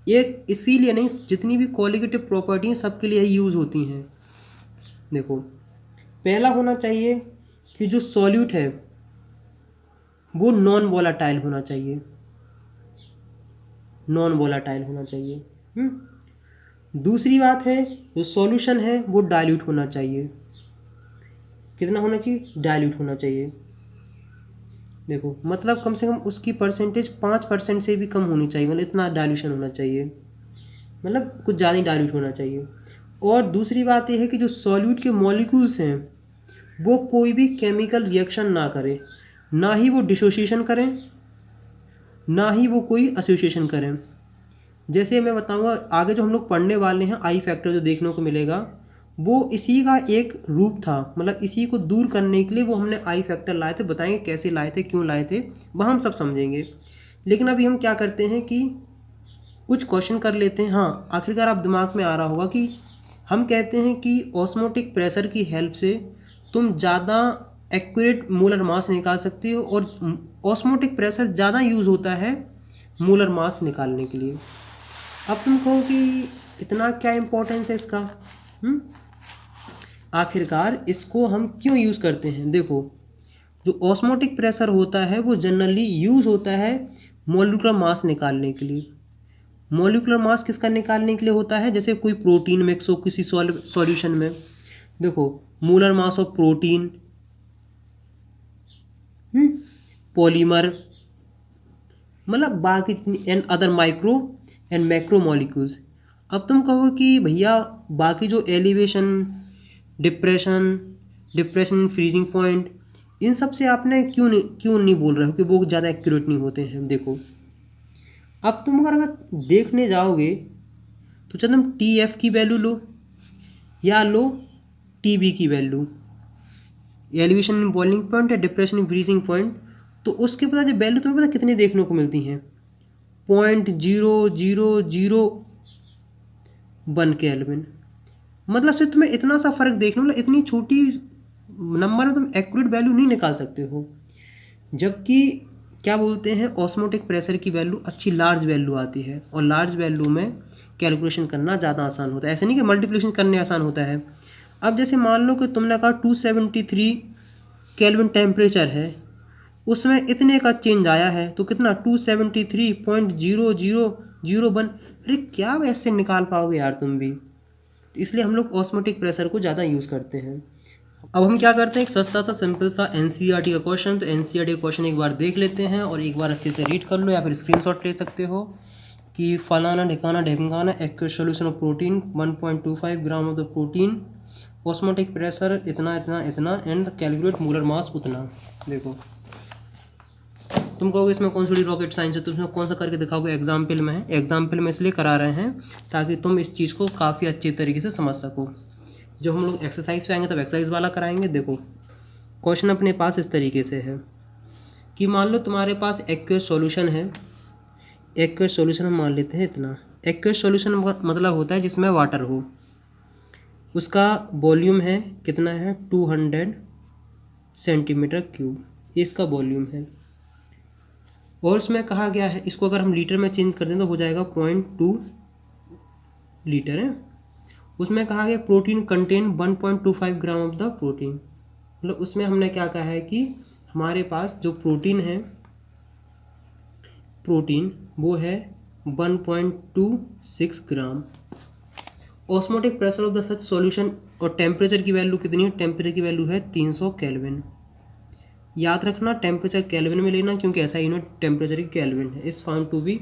A: ये इसीलिए नहीं, जितनी भी कोलिगेटिव प्रॉपर्टी हैं सबके लिए यूज़ होती हैं। देखो, पहला होना चाहिए कि जो सॉल्यूट है वो नॉन वोलाटाइल होना चाहिए, नॉन वोलाटाइल होना चाहिए। दूसरी बात है जो सॉल्यूशन है वो डाइल्यूट होना चाहिए। कितना होना चाहिए? डाइल्यूट होना चाहिए। देखो, मतलब कम से कम उसकी परसेंटेज 5% से भी कम होनी चाहिए, मतलब इतना डाइल्यूशन होना चाहिए, मतलब कुछ ज़्यादा ही डाइल्यूट होना चाहिए। और दूसरी बात यह है कि जो सॉल्यूट के मॉलिक्यूल्स हैं वो कोई भी केमिकल रिएक्शन ना करें, ना ही वो डिसोसिएशन करें, ना ही वो कोई एसोसिएशन करें। जैसे मैं बताऊंगा आगे जो हम लोग पढ़ने वाले हैं, आई फैक्टर जो देखने को मिलेगा वो इसी का एक रूप था। मतलब इसी को दूर करने के लिए वो हमने आई फैक्टर लाए थे, बताएंगे कैसे लाए थे, क्यों लाए थे, वह हम सब समझेंगे। लेकिन अभी हम क्या करते हैं कि कुछ क्वेश्चन कर लेते हैं। हाँ, आखिरकार आप दिमाग में आ रहा होगा कि हम कहते हैं कि ऑस्मोटिक प्रेशर की हेल्प से तुम ज़्यादा एक्यूरेट मोलर मास निकाल सकते हो, और ऑस्मोटिक प्रेशर ज़्यादा यूज़ होता है मोलर मास निकालने के लिए। अब तुम कहो कि इतना क्या इम्पोर्टेंस है इसका, आखिरकार इसको हम क्यों यूज़ करते हैं। देखो, जो ऑस्मोटिक प्रेशर होता है वो जनरली यूज़ होता है मॉलिक्यूलर मास निकालने के लिए। मॉलिक्यूलर मास किसका निकालने के लिए होता है? जैसे कोई प्रोटीन मिक्स हो किसी सॉल्यूशन में, देखो molar mass of protein, polymer, मतलब बाकी जितनी and other micro and macro molecules. अब तुम कहो कि भैया बाकी जो elevation, depression in freezing point, इन सब से आपने क्यों नहीं बोल रहे हो कि वो ज़्यादा एक्यूरेट नहीं होते हैं? देखो अब तुम अगर देखने जाओगे तो चलो तुम TF की वैल्यू लो या लो TB की value, elevation in boiling point या डिप्रेशन इन फ्रीजिंग पॉइंट, तो उसके पता जो वैल्यू तुम्हें पता कितनी देखने को मिलती हैं? 0.0001 केल्विन। मतलब सिर्फ तुम्हें इतना सा फर्क देखने, मतलब इतनी छोटी नंबर में तुम एक्यूरेट वैल्यू नहीं निकाल सकते हो। जबकि क्या बोलते हैं, ऑस्मोटिक प्रेशर की वैल्यू अच्छी लार्ज वैल्यू आती है, और लार्ज वैल्यू में कैलकुलेशन करना ज़्यादा आसान होता है। ऐसे नहीं कि मल्टीप्लिकेशन करने आसान होता है। अब जैसे मान लो कि तुमने कहा 273 केल्विन टेम्परेचर है, उसमें इतने का चेंज आया है, तो कितना 273.0001। अरे क्या ऐसे निकाल पाओगे यार तुम भी? तो इसलिए हम लोग ऑस्मोटिक प्रेशर को ज़्यादा यूज़ करते हैं। अब हम क्या करते हैं, एक सस्ता सा सिंपल सा NCERT का क्वेश्चन, तो NCERT का क्वेश्चन एक बार देख लेते हैं और एक बार अच्छे से रीड कर लो, या फिर स्क्रीनशॉट ले सकते हो कि फलाना ढिकाना ढिमकाना aqueous solution of protein 1.25 gram of the protein, osmotic pressure इतना इतना इतना, एंड कैलकुलेट मोलर मास उतना। देखो तुम कहोगे इसमें कौन सी रॉकेट साइंस है, तो उसमें कौन सा करके दिखाओगे? एग्जाम्पल में है। एग्जाम्पल में इसलिए करा रहे हैं ताकि तुम इस चीज़ को काफ़ी अच्छे तरीके से समझ सको। जब हम लोग एक्सरसाइज पे आएंगे तब एक्सरसाइज वाला कराएंगे। देखो क्वेश्चन अपने पास इस तरीके से है कि मान लो तुम्हारे पास एक्वस सॉल्यूशन है। एक्वस सॉल्यूशन हम मान लेते हैं इतना। एक्वस सॉल्यूशन मतलब होता है जिसमें वाटर हो, उसका वॉल्यूम है कितना है 200 सेंटीमीटर क्यूब, ये इसका वॉल्यूम है। और इसमें कहा गया है, इसको अगर हम लीटर में चेंज कर दें तो हो जाएगा 0.2 लीटर है। उसमें कहा गया protein contain 1.25 gram of the protein, मतलब उसमें हमने क्या कहा है कि हमारे पास जो प्रोटीन है, प्रोटीन वो है 1.26 gram. Osmotic pressure of the such solution, और टेम्परेचर की वैल्यू कितनी है? टेम्परेचर की वैल्यू है 300 केल्विन। याद रखना टेम्परेचर केल्विन में लेना, क्योंकि ऐसा यूनिट टेम्परेचर की केल्विन है। Is found to be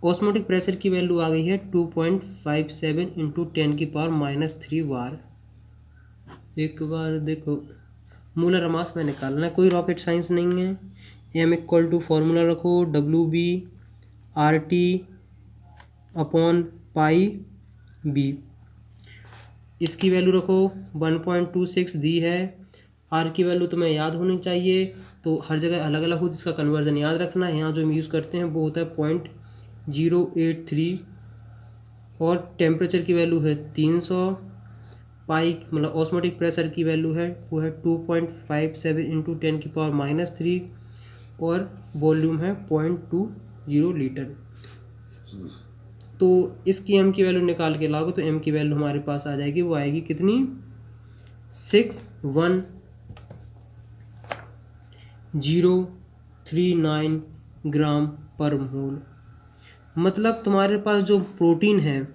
A: osmotic pressure की वैल्यू आ गई है 2.57 इंटू 10⁻³ वार। एक बार देखो मोलर मास में निकालना है, कोई रॉकेट साइंस नहीं है। M = फॉर्मूला रखो WB/RT/πB। इसकी वैल्यू रखो 1.26 दी है। R की वैल्यू तुम्हें याद होनी चाहिए, तो हर जगह अलग अलग हो, जिसका कन्वर्जन याद रखना है। यहाँ जो हम यूज़ करते हैं वो होता है 0.083, और टेम्परेचर की वैल्यू है 300। पाई मतलब ऑस्मोटिक प्रेशर की वैल्यू है वो है 2.57 इंटू 10⁻³ और वॉल्यूम है 0.20 लीटर। तो इसकी M की वैल्यू निकाल के लाओगे तो M की वैल्यू हमारे पास आ जाएगी, वो आएगी कितनी? 61039 ग्राम पर मोल। मतलब तुम्हारे पास जो प्रोटीन है,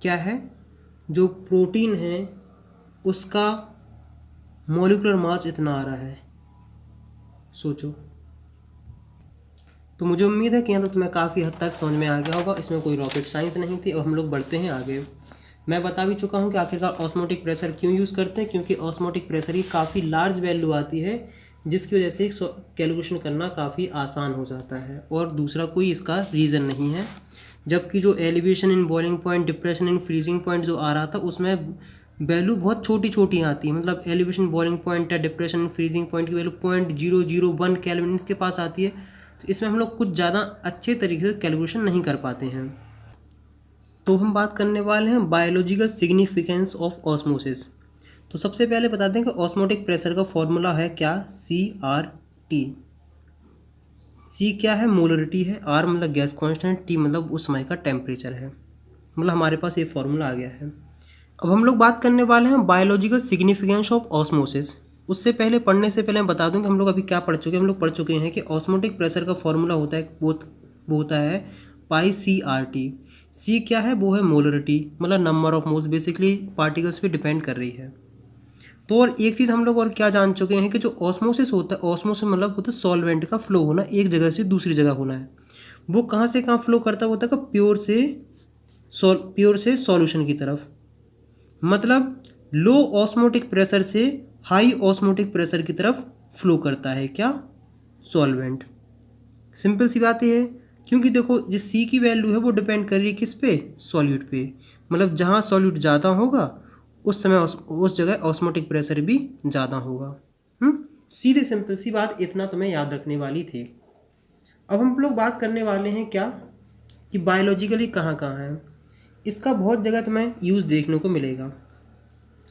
A: क्या है, जो प्रोटीन है उसका मॉलिक्यूलर मास इतना आ रहा है। सोचो। तो मुझे उम्मीद है कि यहाँ तो तुम्हें काफ़ी हद तक समझ में आ गया होगा। इसमें कोई रॉकेट साइंस नहीं थी। और हम लोग बढ़ते हैं आगे। मैं बता भी चुका हूँ कि आखिरकार ऑस्मोटिक प्रेशर क्यों यूज़ करते हैं, क्योंकि ऑस्मोटिक प्रेशर की काफ़ी लार्ज वैल्यू आती है, जिसकी वजह से कैलकुलेशन करना काफ़ी आसान हो जाता है, और दूसरा कोई इसका रीज़न नहीं है। जबकि जो elevation in boiling point, depression in freezing point जो आ रहा था, उसमें वैल्यू बहुत छोटी छोटी आती है। मतलब एलिवेशन बॉइलिंग पॉइंट या डिप्रेशन इन फ्रीजिंग पॉइंट की वैल्यू 0.001 केल्विन इसके पास आती है। तो इसमें हम लोग कुछ ज़्यादा अच्छे तरीके से कैलकुलेशन नहीं कर पाते हैं। तो हम बात करने वाले हैं बायोलॉजिकल सिग्निफिकेंस ऑफ ऑस्मोसिस। तो सबसे पहले बता दें कि ऑस्मोटिक प्रेशर का फॉर्मूला है क्या? CRT। C क्या है? मोलरिटी है। R मतलब गैस कांस्टेंट, T मतलब उस समय का टेम्परेचर है। मतलब हमारे पास ये फॉर्मूला आ गया है। अब हम लोग बात करने वाले हैं बायोलॉजिकल सिग्निफिकेंस ऑफ ऑस्मोसिस। उससे पहले पढ़ने से पहले मैं बता दूं कि हम लोग अभी क्या पढ़ चुके हैं। हम लोग पढ़ चुके हैं कि ऑस्मोटिक प्रेशर का फॉर्मूला होता है वो होता है पाई सी आर टी। सी क्या है, वो है मोलरिटी, मतलब number of moles, basically particles पे डिपेंड कर रही है। तो और एक चीज़ हम लोग और क्या जान चुके हैं कि जो ऑस्मोसिस होता है, ऑस्मोसिस मतलब होता है सॉल्वेंट का फ्लो होना, एक जगह से दूसरी जगह होना है। वो कहाँ से कहाँ फ्लो करता है, होता है प्योर से सॉल्यूशन की तरफ। मतलब लो ऑस्मोटिक प्रेशर से हाई ऑस्मोटिक प्रेशर की तरफ फ्लो करता है क्या, सॉल्वेंट। सिंपल सी बात है, क्योंकि देखो जो सी की वैल्यू है वो डिपेंड कर रही है किस पे, सॉल्यूट पे। मतलब जहाँ सॉल्यूट ज़्यादा होगा उस समय उस जगह ऑस्मोटिक प्रेशर भी ज़्यादा होगा। सीधे सिंपल सी बात, इतना तुम्हें याद रखने वाली थी। अब हम लोग बात करने वाले हैं क्या, कि बायोलॉजिकली कहाँ कहाँ है। इसका बहुत जगह तुम्हें यूज़ देखने को मिलेगा।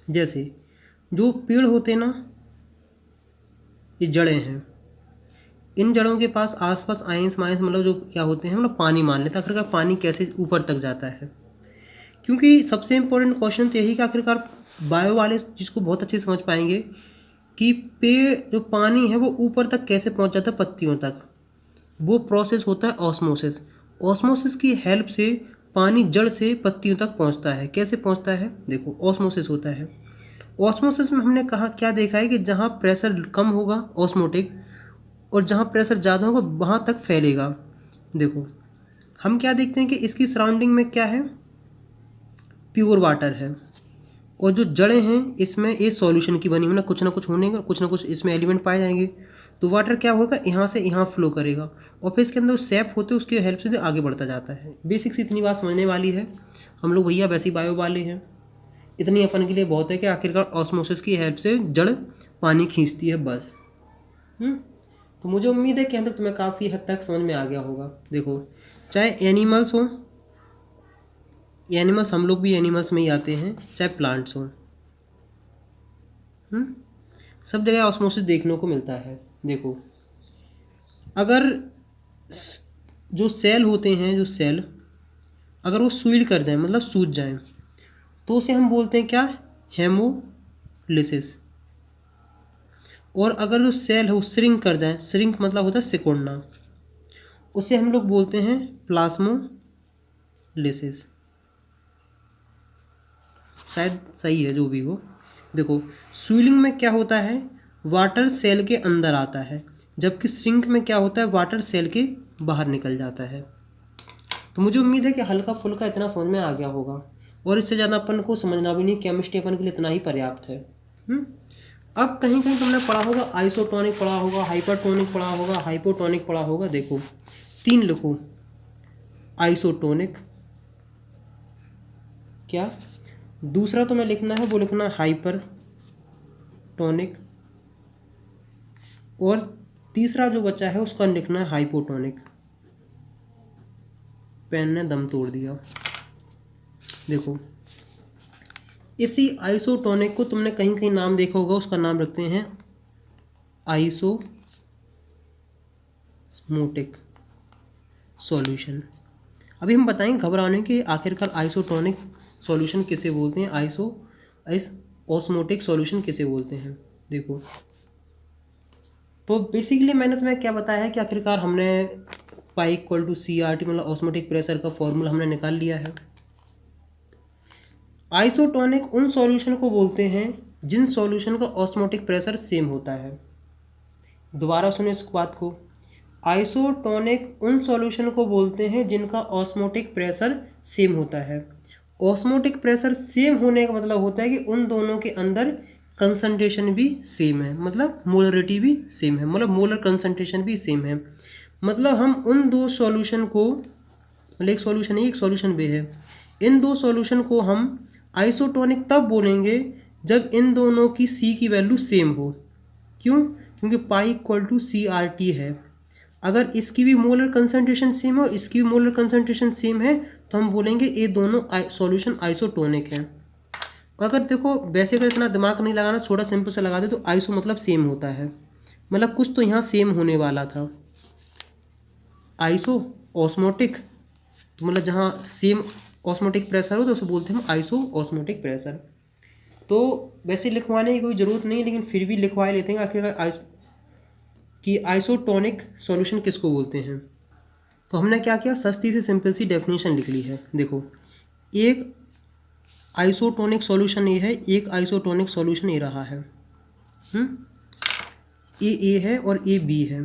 A: जैसे जो पेड़ होते हैं ना, ये जड़ें हैं, इन जड़ों के पास आसपास आयंस माइंस मतलब जो क्या होते हैं, मतलब पानी मान लेते हैं। आखिरकार पानी कैसे ऊपर तक जाता है, क्योंकि सबसे इंपॉर्टेंट क्वेश्चन तो यही कि आखिरकार बायो वाले जिसको बहुत अच्छे से समझ पाएंगे कि पेड़ जो पानी है वो ऊपर तक कैसे पहुंच जाता है, पत्तियों तक। वो प्रोसेस होता है ऑस्मोसिस। ऑस्मोसिस की हेल्प से पानी जड़ से पत्तियों तक पहुंचता है। कैसे पहुंचता है, देखो ऑस्मोसिस होता है। ऑस्मोसिस में हमने कहा क्या देखा है कि जहाँ प्रेशर कम होगा ऑस्मोटिक, और जहाँ प्रेशर ज़्यादा होगा वहाँ तक फैलेगा। देखो हम क्या देखते हैं कि इसकी सराउंडिंग में क्या है, प्योर वाटर है, और जो जड़ें हैं इसमें ये सॉल्यूशन की बनी, मतलब कुछ ना कुछ इसमें एलिमेंट पाए जाएंगे। तो वाटर क्या होगा, यहाँ से यहाँ फ्लो करेगा, और फिर इसके अंदर जो सेप होते हैं उसकी हेल्प से आगे बढ़ता जाता है। बेसिक से इतनी बात समझने वाली है। हम लोग भैया वैसे ही बायो वाले हैं, इतनी अपन के लिए बहुत है कि आखिरकार ऑस्मोसिस की हेल्प से जड़ पानी खींचती है, बस। तो मुझे उम्मीद है कि अंदर तुम्हें काफ़ी हद तक समझ में आ गया होगा। देखो चाहे एनिमल्स हो, एनिमल्स हम लोग भी एनिमल्स में ही आते हैं, चाहे प्लांट्स हो, सब जगह ऑस्मोसिस देखने को मिलता है। देखो अगर जो सेल होते हैं, जो सेल अगर वो स्वीड कर जाए मतलब सूज जाए, तो उसे हम बोलते हैं क्या, हेमोलिसिस। और अगर जो सेल है वो श्रिंक कर जाए, श्रिंक मतलब होता है सिकुड़ना, उसे हम लोग बोलते हैं प्लाज्मोलिसिस। शायद सही है जो भी हो। देखो स्विलिंग में क्या होता है, वाटर सेल के अंदर आता है, जबकि श्रिंक में क्या होता है, वाटर सेल के बाहर निकल जाता है। तो मुझे उम्मीद है कि हल्का फुल्का इतना समझ में आ गया होगा, और इससे ज़्यादा अपन को समझना भी नहीं, केमिस्ट्री अपन के लिए इतना ही पर्याप्त है। अब कहीं कहीं तुमने पढ़ा होगा आइसोटोनिक पढ़ा होगा, हाइपरटोनिक पढ़ा होगा, हाइपोटोनिक पढ़ा होगा। देखो 3 लिखो, आइसोटोनिक क्या, दूसरा तुम्हें लिखना है वो लिखना है हाइपरटोनिक, और तीसरा जो बचा है उसका लिखना है हाइपोटोनिक। पेन ने दम तोड़ दिया। देखो इसी आइसोटोनिक को तुमने कहीं कहीं नाम देखा होगा, उसका नाम रखते हैं आइसोस्मोटिक सॉल्यूशन। अभी हम बताएंगे, घबराने के, आखिरकार आइसोटोनिक सॉल्यूशन किसे बोलते हैं, ऑस्मोटिक सॉल्यूशन किसे बोलते हैं। देखो तो बेसिकली मैंने तुम्हें क्या बताया है कि आखिरकार हमने pi equal to C R T मतलब ऑस्मोटिक प्रेशर का फॉर्मूला हमने निकाल लिया है। आइसोटोनिक उन सॉल्यूशन को बोलते हैं जिन सॉल्यूशन का ऑस्मोटिक प्रेशर सेम होता है। दोबारा सुनो इस बात को, आइसोटोनिक उन सॉल्यूशन को बोलते हैं जिनका ऑस्मोटिक प्रेशर सेम होता है। ऑस्मोटिक प्रेशर सेम होने का मतलब होता है कि उन दोनों के अंदर कंसंट्रेशन भी सेम है, मतलब मोलरिटी भी सेम है, मतलब मोलर कंसंट्रेशन भी सेम है। मतलब हम उन दो सॉल्यूशन को, मतलब एक सॉल्यूशन ए एक सॉल्यूशन बी है, इन दो सॉल्यूशन को हम आइसोटोनिक तब बोलेंगे जब इन दोनों की सी की वैल्यू सेम हो। क्यों, क्योंकि pi equal to C R T है। अगर इसकी भी मोलर कंसंट्रेशन सेम है और इसकी भी मोलर कंसंट्रेशन सेम है तो हम बोलेंगे ये दोनों सॉल्यूशन आइसोटोनिक हैं। अगर देखो वैसे अगर इतना दिमाग नहीं लगाना, थोड़ा सिंपल से लगा दे तो आइसो मतलब सेम होता है, मतलब कुछ तो यहाँ सेम होने वाला था। आइसो ऑस्मोटिक तो मतलब जहाँ सेम ऑस्मोटिक प्रेशर हो तो उसे बोलते हैं हम आइसो ऑस्मोटिक प्रेशर। तो वैसे लिखवाने की कोई ज़रूरत नहीं, लेकिन फिर भी लिखवा लेते हैं आखिर कि आइसोटोनिक सॉल्यूशन किसको बोलते हैं। तो हमने क्या किया, सस्ती से सिंपल सी डेफिनेशन लिख ली है। देखो, एक आइसोटोनिक सॉल्यूशन ये है, एक आइसोटोनिक सॉल्यूशन ये रहा है। ए है और ए बी है,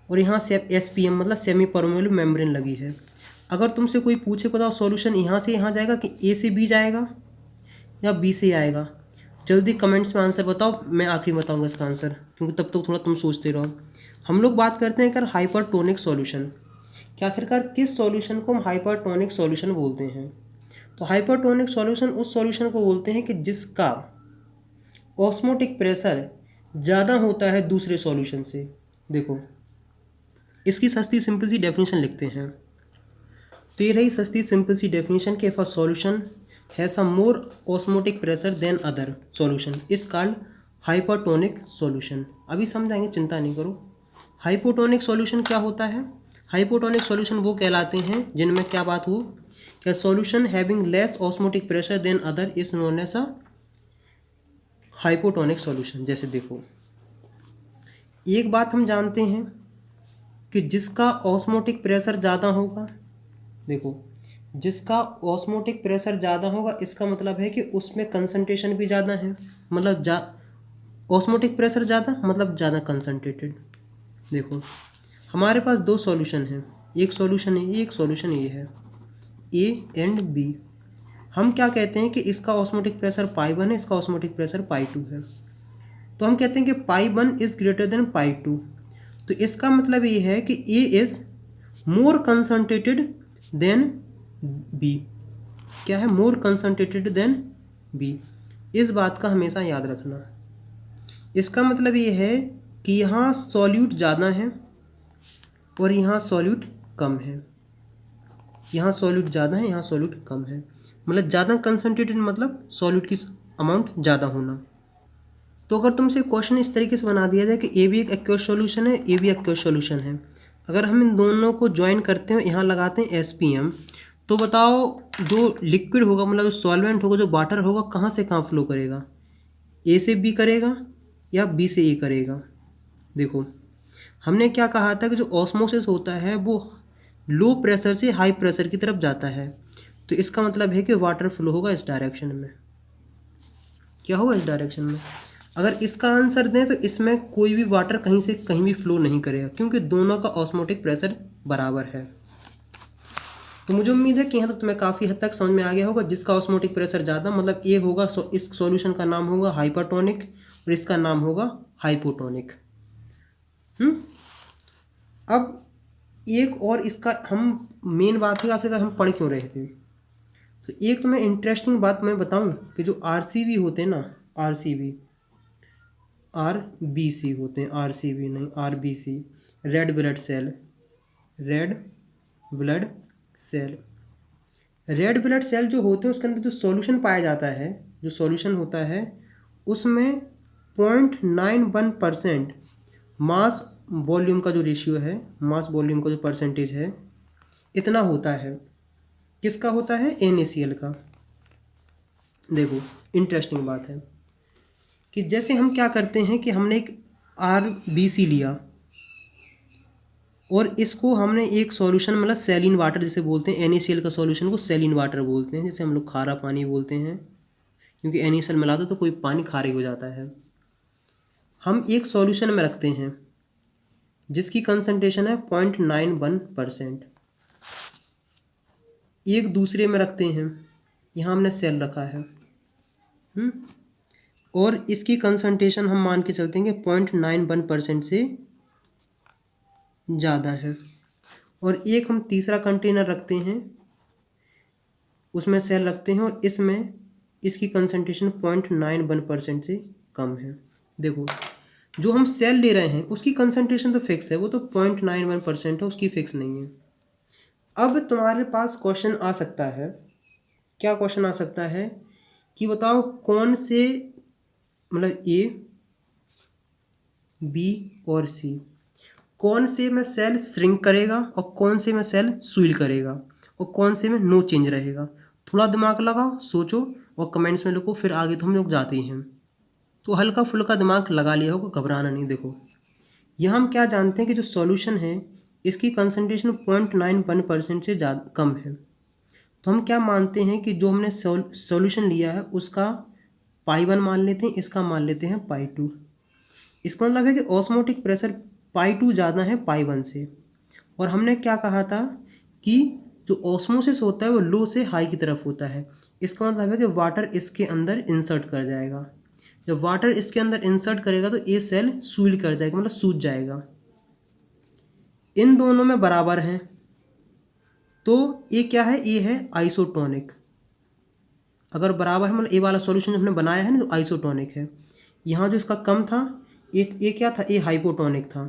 A: और यहाँ से SPM मतलब सेमी परमेबल मेम्ब्रेन लगी है। अगर तुमसे कोई पूछे बताओ सॉल्यूशन यहाँ से यहाँ जाएगा कि ए से बी जाएगा या बी से आएगा, जल्दी कमेंट्स में आंसर बताओ, मैं आखिरी बताऊंगा इसका आंसर, क्योंकि तब तक थोड़ा तुम सोचते रहो। हम लोग बात करते हैं अगर हाइपरटोनिक सॉल्यूशन, कि आखिरकार किस सॉल्यूशन को हम हाइपरटोनिक सॉल्यूशन बोलते हैं। तो हाइपरटोनिक सॉल्यूशन उस सॉल्यूशन को बोलते हैं कि जिसका ऑस्मोटिक प्रेशर ज़्यादा होता है दूसरे सॉल्यूशन से। देखो, इसकी सस्ती सिंपल सी डेफिनेशन लिखते हैं। तो ये रही सस्ती सिंपल सी डेफिनेशन कि if a solution has a more osmotic pressure than other solution is called hypertonic solution. अभी समझाएंगे, चिंता नहीं करो। हाइपोटोनिक सॉल्यूशन क्या होता है? हाइपोटोनिक सॉल्यूशन वो कहलाते हैं जिनमें क्या बात हो कि solution having less osmotic pressure than other is known as a hypotonic solution. जैसे देखो, एक बात हम जानते हैं कि जिसका ऑस्मोटिक प्रेशर ज़्यादा होगा, देखो जिसका ऑस्मोटिक प्रेशर ज़्यादा होगा इसका मतलब है कि उसमें कंसंट्रेशन भी ज़्यादा है, मतलब ऑस्मोटिक प्रेशर ज़्यादा मतलब ज़्यादा कंसंट्रेटेड। देखो, हमारे पास दो सॉल्यूशन हैं, एक सॉल्यूशन है ये, एक सॉल्यूशन ये है, ए एंड बी। हम क्या कहते हैं कि इसका ऑस्मोटिक प्रेशर π1 है, इसका ऑस्मोटिक प्रेशर π2 है। तो हम कहते हैं कि π1 इज़ ग्रेटर देन π2। तो इसका मतलब ये है कि A is more concentrated than B. क्या है? More concentrated than B. इस बात का हमेशा याद रखना। इसका मतलब ये है कि यहाँ सॉल्यूट ज़्यादा है और यहाँ सॉल्यूट कम है, यहाँ सॉल्यूट ज़्यादा है, यहाँ सॉल्यूट कम है, मतलब ज़्यादा कंसनट्रेटेड मतलब सॉल्यूट की अमाउंट ज़्यादा होना। तो अगर तुमसे क्वेश्चन इस तरीके से बना दिया जाए कि ए भी एक एक्वस सॉल्यूशन है, ए भी एक्वस सॉल्यूशन है, अगर हम इन दोनों को ज्वाइन करते हैं, यहाँ लगाते हैं SPM, तो बताओ जो लिक्विड होगा मतलब जो सॉल्वेंट होगा, जो वाटर होगा, कहाँ से कहाँ फ्लो करेगा? ए से बी करेगा या बी से ए करेगा? देखो, हमने क्या कहा था कि जो ऑस्मोसिस होता है वो लो प्रेशर से हाई प्रेशर की तरफ जाता है। तो इसका मतलब है कि वाटर फ्लो होगा इस डायरेक्शन में। क्या होगा? इस डायरेक्शन में। अगर इसका आंसर दें तो इसमें कोई भी वाटर कहीं से कहीं भी फ्लो नहीं करेगा, क्योंकि दोनों का ऑस्मोटिक प्रेशर बराबर है। तो मुझे उम्मीद है कि यहाँ तक तुम्हें काफ़ी हद तक समझ में आ गया होगा। जिसका ऑस्मोटिक प्रेशर ज़्यादा मतलब ए होगा, इस सॉल्यूशन का नाम होगा हाइपरटोनिक और इसका नाम होगा हाइपोटोनिक। अब एक और इसका हम मेन बात है आखिरकार हम पढ़ क्यों रहे थे। तो एक तुम्हें इंटरेस्टिंग बात मैं बताऊं कि जो RCB होते हैं ना, RBC होते हैं, RCB नहीं RBC, red blood cell. Red blood cell, red blood cell जो होते हैं उसके अंदर जो सॉल्यूशन पाया जाता है, जो सॉल्यूशन होता है उसमें 0.91% मास वॉल्यूम का जो रेशियो है, मास वॉल्यूम का जो परसेंटेज है, इतना होता है। किसका होता है? NaCl का। देखो, इंटरेस्टिंग बात है कि जैसे हम क्या करते हैं कि हमने एक RBC लिया और इसको हमने एक सॉल्यूशन मतलब सैलिन वाटर जिसे बोलते हैं, NaCl का सॉल्यूशन को सैलिन वाटर बोलते हैं, जैसे हम लोग खारा पानी बोलते हैं, क्योंकि NaCl मिला दो तो कोई पानी खारे हो जाता है। हम एक सॉल्यूशन में रखते हैं जिसकी कंसंट्रेशन है 0.91%, एक दूसरे में रखते हैं, यहाँ हमने सेल रखा है, और इसकी कंसंट्रेशन हम मान के चलते हैं कि 0.91% से ज़्यादा है, और एक हम तीसरा कंटेनर रखते हैं, उसमें सेल रखते हैं और इसमें इसकी कंसंट्रेशन 0.91% से कम है। देखो, जो हम सेल ले रहे हैं उसकी कंसंट्रेशन तो फिक्स है, वो तो 0.91% है, उसकी फिक्स नहीं है। अब तुम्हारे पास क्वेश्चन आ सकता है, क्या क्वेश्चन आ सकता है कि बताओ कौन से मतलब A, B और C, कौन से में सेल श्रिंक करेगा और कौन से में सेल स्विल करेगा और कौन से में नो चेंज रहेगा। थोड़ा दिमाग लगाओ, सोचो और कमेंट्स में लिखो, फिर आगे तो हम लोग जाते हैं। तो हल्का फुल्का दिमाग लगा लिया होगा, घबराना नहीं। देखो यहाँ हम क्या जानते हैं कि जो सॉल्यूशन है इसकी कंसंट्रेशन 0.91% से ज़्यादा कम है। तो हम क्या मानते हैं कि जो हमने सॉल्यूशन लिया है उसका पाई 1 मान लेते हैं, इसका मान लेते हैं पाई 2। इसका मतलब है कि ऑस्मोटिक प्रेशर पाई 2 ज़्यादा है पाई 1 से। और हमने क्या कहा था कि जो ऑस्मोसिस होता है वो लो से हाई की तरफ होता है। इसका मतलब है कि वाटर इसके अंदर इंसर्ट कर जाएगा। जब वाटर इसके अंदर इंसर्ट करेगा तो ये सेल सूल कर जाएगा, मतलब सूज जाएगा। इन दोनों में बराबर हैं, तो ये क्या है, ये है आइसोटोनिक। अगर बराबर है मतलब ये वाला सॉल्यूशन जो हमने बनाया है ना तो आइसोटोनिक है। यहाँ जो इसका कम था ये क्या था, ये हाइपोटोनिक था।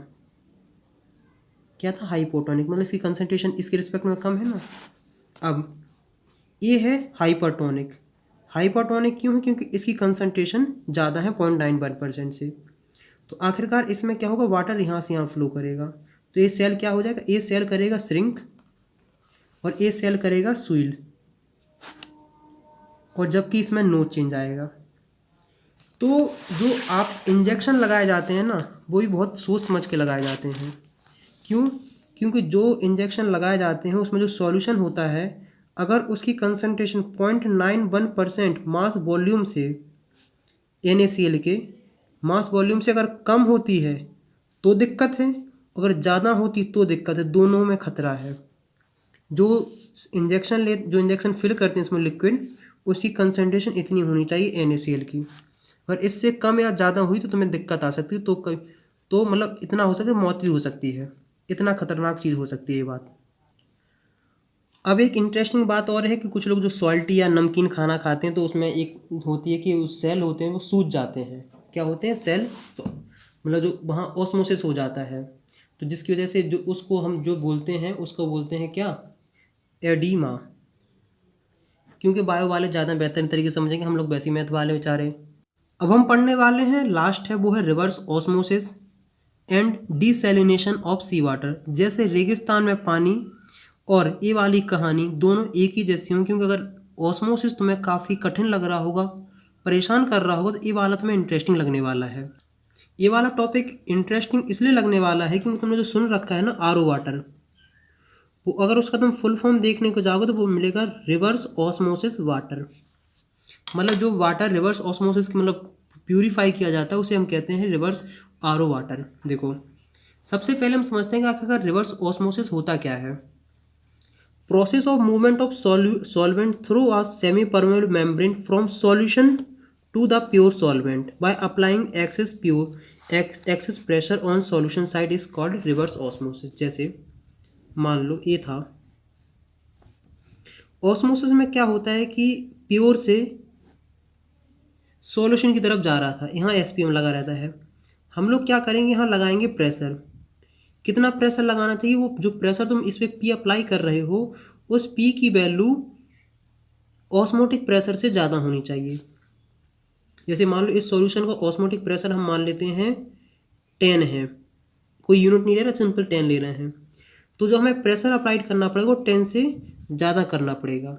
A: क्या था, हाइपोटोनिक, मतलब इसकी कंसंट्रेशन इसके रिस्पेक्ट में कम है ना। अब ये है हाइपरटोनिक। हाइपरटोनिक क्यों है, क्योंकि इसकी कंसंट्रेशन ज़्यादा है 0.91% से। तो आखिरकार इसमें क्या होगा, वाटर यहाँ से यहाँ फ्लो करेगा, तो ये सेल क्या हो जाएगा, ये सेल करेगा श्रिंक और ये सेल करेगा स्विल, और जबकि इसमें नो चेंज आएगा। तो जो आप इंजेक्शन लगाए जाते हैं ना वो भी बहुत सोच समझ के लगाए जाते हैं। क्यों, क्योंकि जो इंजेक्शन लगाए जाते हैं उसमें जो सॉल्यूशन होता है अगर उसकी कंसंट्रेशन 0.91% मास वॉल्यूम से NaCl के मास वॉल्यूम से अगर कम होती है तो दिक्कत है, अगर ज़्यादा होती तो दिक्कत है, दोनों में खतरा है। जो इंजेक्शन फिल करते हैं इसमें लिक्विड, उसकी कंसंट्रेशन इतनी होनी चाहिए NaCl की। अगर इससे कम या ज़्यादा हुई तो तुम्हें दिक्कत आ सकती है। तो मतलब इतना हो सकता है मौत भी हो सकती है, इतना खतरनाक चीज़ हो सकती है ये बात। अब एक इंटरेस्टिंग बात और है कि कुछ लोग जो सॉल्टी या नमकीन खाना खाते हैं तो उसमें एक होती है कि उस सेल होते हैं वो सूज जाते हैं। क्या होते हैं, सेल, तो मतलब जो वहाँ ऑस्मोसिस हो जाता है, तो जिसकी वजह से जो उसको हम जो बोलते हैं उसको बोलते हैं क्या, एडीमा। क्योंकि बायो वाले ज़्यादा बेहतर तरीके से समझेंगे, हम लोग वैसी मैथ वाले बेचारे। अब हम पढ़ने वाले हैं, लास्ट है वो है reverse osmosis and desalination of sea water. जैसे रेगिस्तान में पानी और ये वाली कहानी दोनों एक ही जैसी हों, क्योंकि अगर ऑस्मोसिस तुम्हें काफ़ी कठिन लग रहा होगा, परेशान कर रहा होगा, तो ये वाला तुम्हें इंटरेस्टिंग लगने वाला है। ये वाला टॉपिक इंटरेस्टिंग इसलिए लगने वाला है क्योंकि तुमने जो सुन रखा है ना RO वाटर, वो अगर उसका तुम फुल फॉर्म देखने को जाओगे तो वो मिलेगा रिवर्स ऑस्मोसिस वाटर। मतलब जो वाटर रिवर्स ऑस्मोसिस की मतलब प्यूरिफाई किया जाता है उसे हम कहते हैं रिवर्स RO वाटर। देखो सबसे पहले हम समझते हैं कि आखिरकार रिवर्स ऑस्मोसिस होता क्या है। Process of movement of solvent through a semi permeable membrane from solution to the pure solvent by applying excess pressure on solution side is called reverse osmosis. जैसे मान लो ये था, ऑस्मोसिस में क्या होता है कि प्योर से सॉल्यूशन की तरफ जा रहा था, यहाँ SPM लगा रहता है। हम लोग क्या करेंगे, यहाँ लगाएंगे प्रेशर। कितना प्रेशर लगाना चाहिए, वो जो प्रेशर तुम इस पर P अप्लाई कर रहे हो उस P की वैल्यू ऑस्मोटिक प्रेशर से ज़्यादा होनी चाहिए। जैसे मान लो इस सॉल्यूशन का ऑस्मोटिक प्रेशर हम मान लेते हैं 10 है, कोई यूनिट नहीं ले रहा, सिंपल 10 ले रहे हैं। तो जो हमें प्रेशर अप्लाइड करना पड़ेगा वो 10 से ज़्यादा करना पड़ेगा।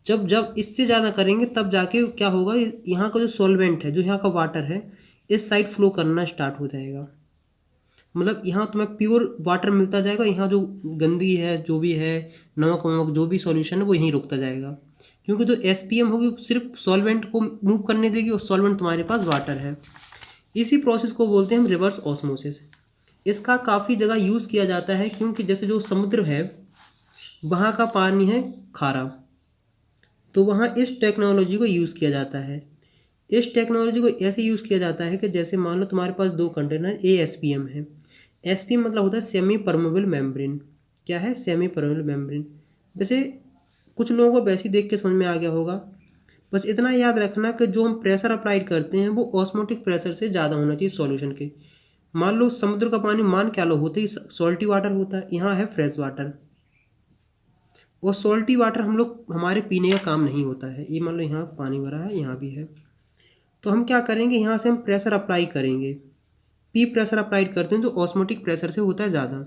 A: जब इससे ज़्यादा करेंगे तब जाके क्या होगा, यहाँ का जो सॉल्वेंट है, जो यहाँ का वाटर है, इस साइड फ्लो करना स्टार्ट हो जाएगा। मतलब यहाँ तुम्हें प्योर वाटर मिलता जाएगा, यहाँ जो गंदगी है, जो भी है, नमक वमक जो भी सॉल्यूशन है वो यहीं रुकता जाएगा। क्योंकि जो SPM होगी सिर्फ सॉल्वेंट को मूव करने देगी और सॉल्वेंट तुम्हारे पास वाटर है। इसी प्रोसेस को बोलते हैं हम रिवर्स ऑस्मोसिस। इसका काफ़ी जगह यूज़ किया जाता है, क्योंकि जैसे जो समुद्र है वहाँ का पानी है खारा, तो वहाँ इस टेक्नोलॉजी को यूज़ किया जाता है। इस टेक्नोलॉजी को ऐसे यूज़ किया जाता है कि जैसे मान लो तुम्हारे पास 2 कंटेनर SPM है। SPM मतलब होता है सेमी परमेबल मेम्ब्रेन। क्या है, सेमी परमेबल मेम्ब्रेन। वैसे कुछ लोगों को वैसे ही देख के समझ में आ गया होगा। बस इतना याद रखना कि जो हम प्रेशर अप्लाइड करते हैं वो ऑस्मोटिक प्रेशर से ज़्यादा होना चाहिए सॉल्यूशन के। मान लो समुद्र का पानी मान क्या लो होता है, सॉल्टी वाटर होता है, यहाँ है फ्रेश वाटर। और सॉल्टी वाटर हम लोग हमारे पीने का काम नहीं होता है। ये मान लो यहाँ पानी भरा है, यहाँ भी है, तो हम क्या करेंगे, यहाँ से हम प्रेशर अप्लाई करेंगे। P प्रेशर अप्लाइड करते हैं जो ऑस्मोटिक प्रेशर से होता है ज़्यादा।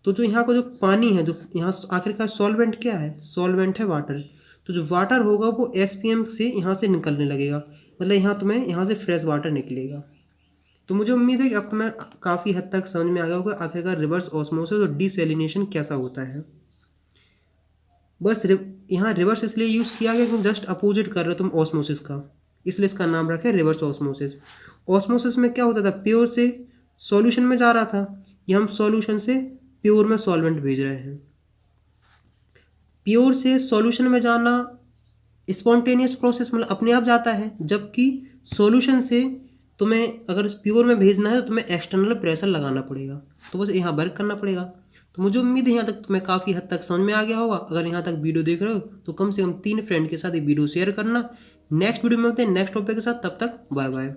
A: तो जो यहाँ का जो पानी है, जो यहाँ आखिरकार सॉल्वेंट क्या है, सॉल्वेंट है वाटर। तो जो वाटर होगा वो SPM से यहाँ से निकलने लगेगा, मतलब यहाँ तुम्हें यहाँ से फ्रेश वाटर निकलेगा। तो मुझे उम्मीद है कि अब तुम्हें काफ़ी हद तक समझ में आ गया होगा आखिरकार रिवर्स ऑस्मोसिस और डिसैलिनेशन कैसा होता है। बस यहाँ रिवर्स इसलिए यूज़ किया गया क्योंकि जस्ट अपोजिट कर रहे हो तुम ऑस्मोसिस का, इसलिए इसका नाम रखा है रिवर्स ऑस्मोसिस। ऑस्मोसिस में क्या होता था, प्योर से सॉल्यूशन में जा रहा था, ये हम सॉल्यूशन से प्योर में सॉल्वेंट भेज रहे हैं। प्योर से सॉल्यूशन में जाना स्पॉन्टेनियस प्रोसेस, मतलब अपने आप जाता है, जबकि सॉल्यूशन से तुम्हें अगर प्योर में भेजना है तो तुम्हें एक्सटर्नल प्रेशर लगाना पड़ेगा, तो बस यहाँ वर्क करना पड़ेगा। तो मुझे उम्मीद है यहाँ तक तुम्हें काफ़ी हद तक समझ में आ गया होगा। अगर यहाँ तक वीडियो देख रहे हो तो कम से कम 3 फ्रेंड के साथ ये वीडियो शेयर करना। नेक्स्ट वीडियो में मिलते हैं नेक्स्ट टॉपिक के साथ, तब तक बाय बाय।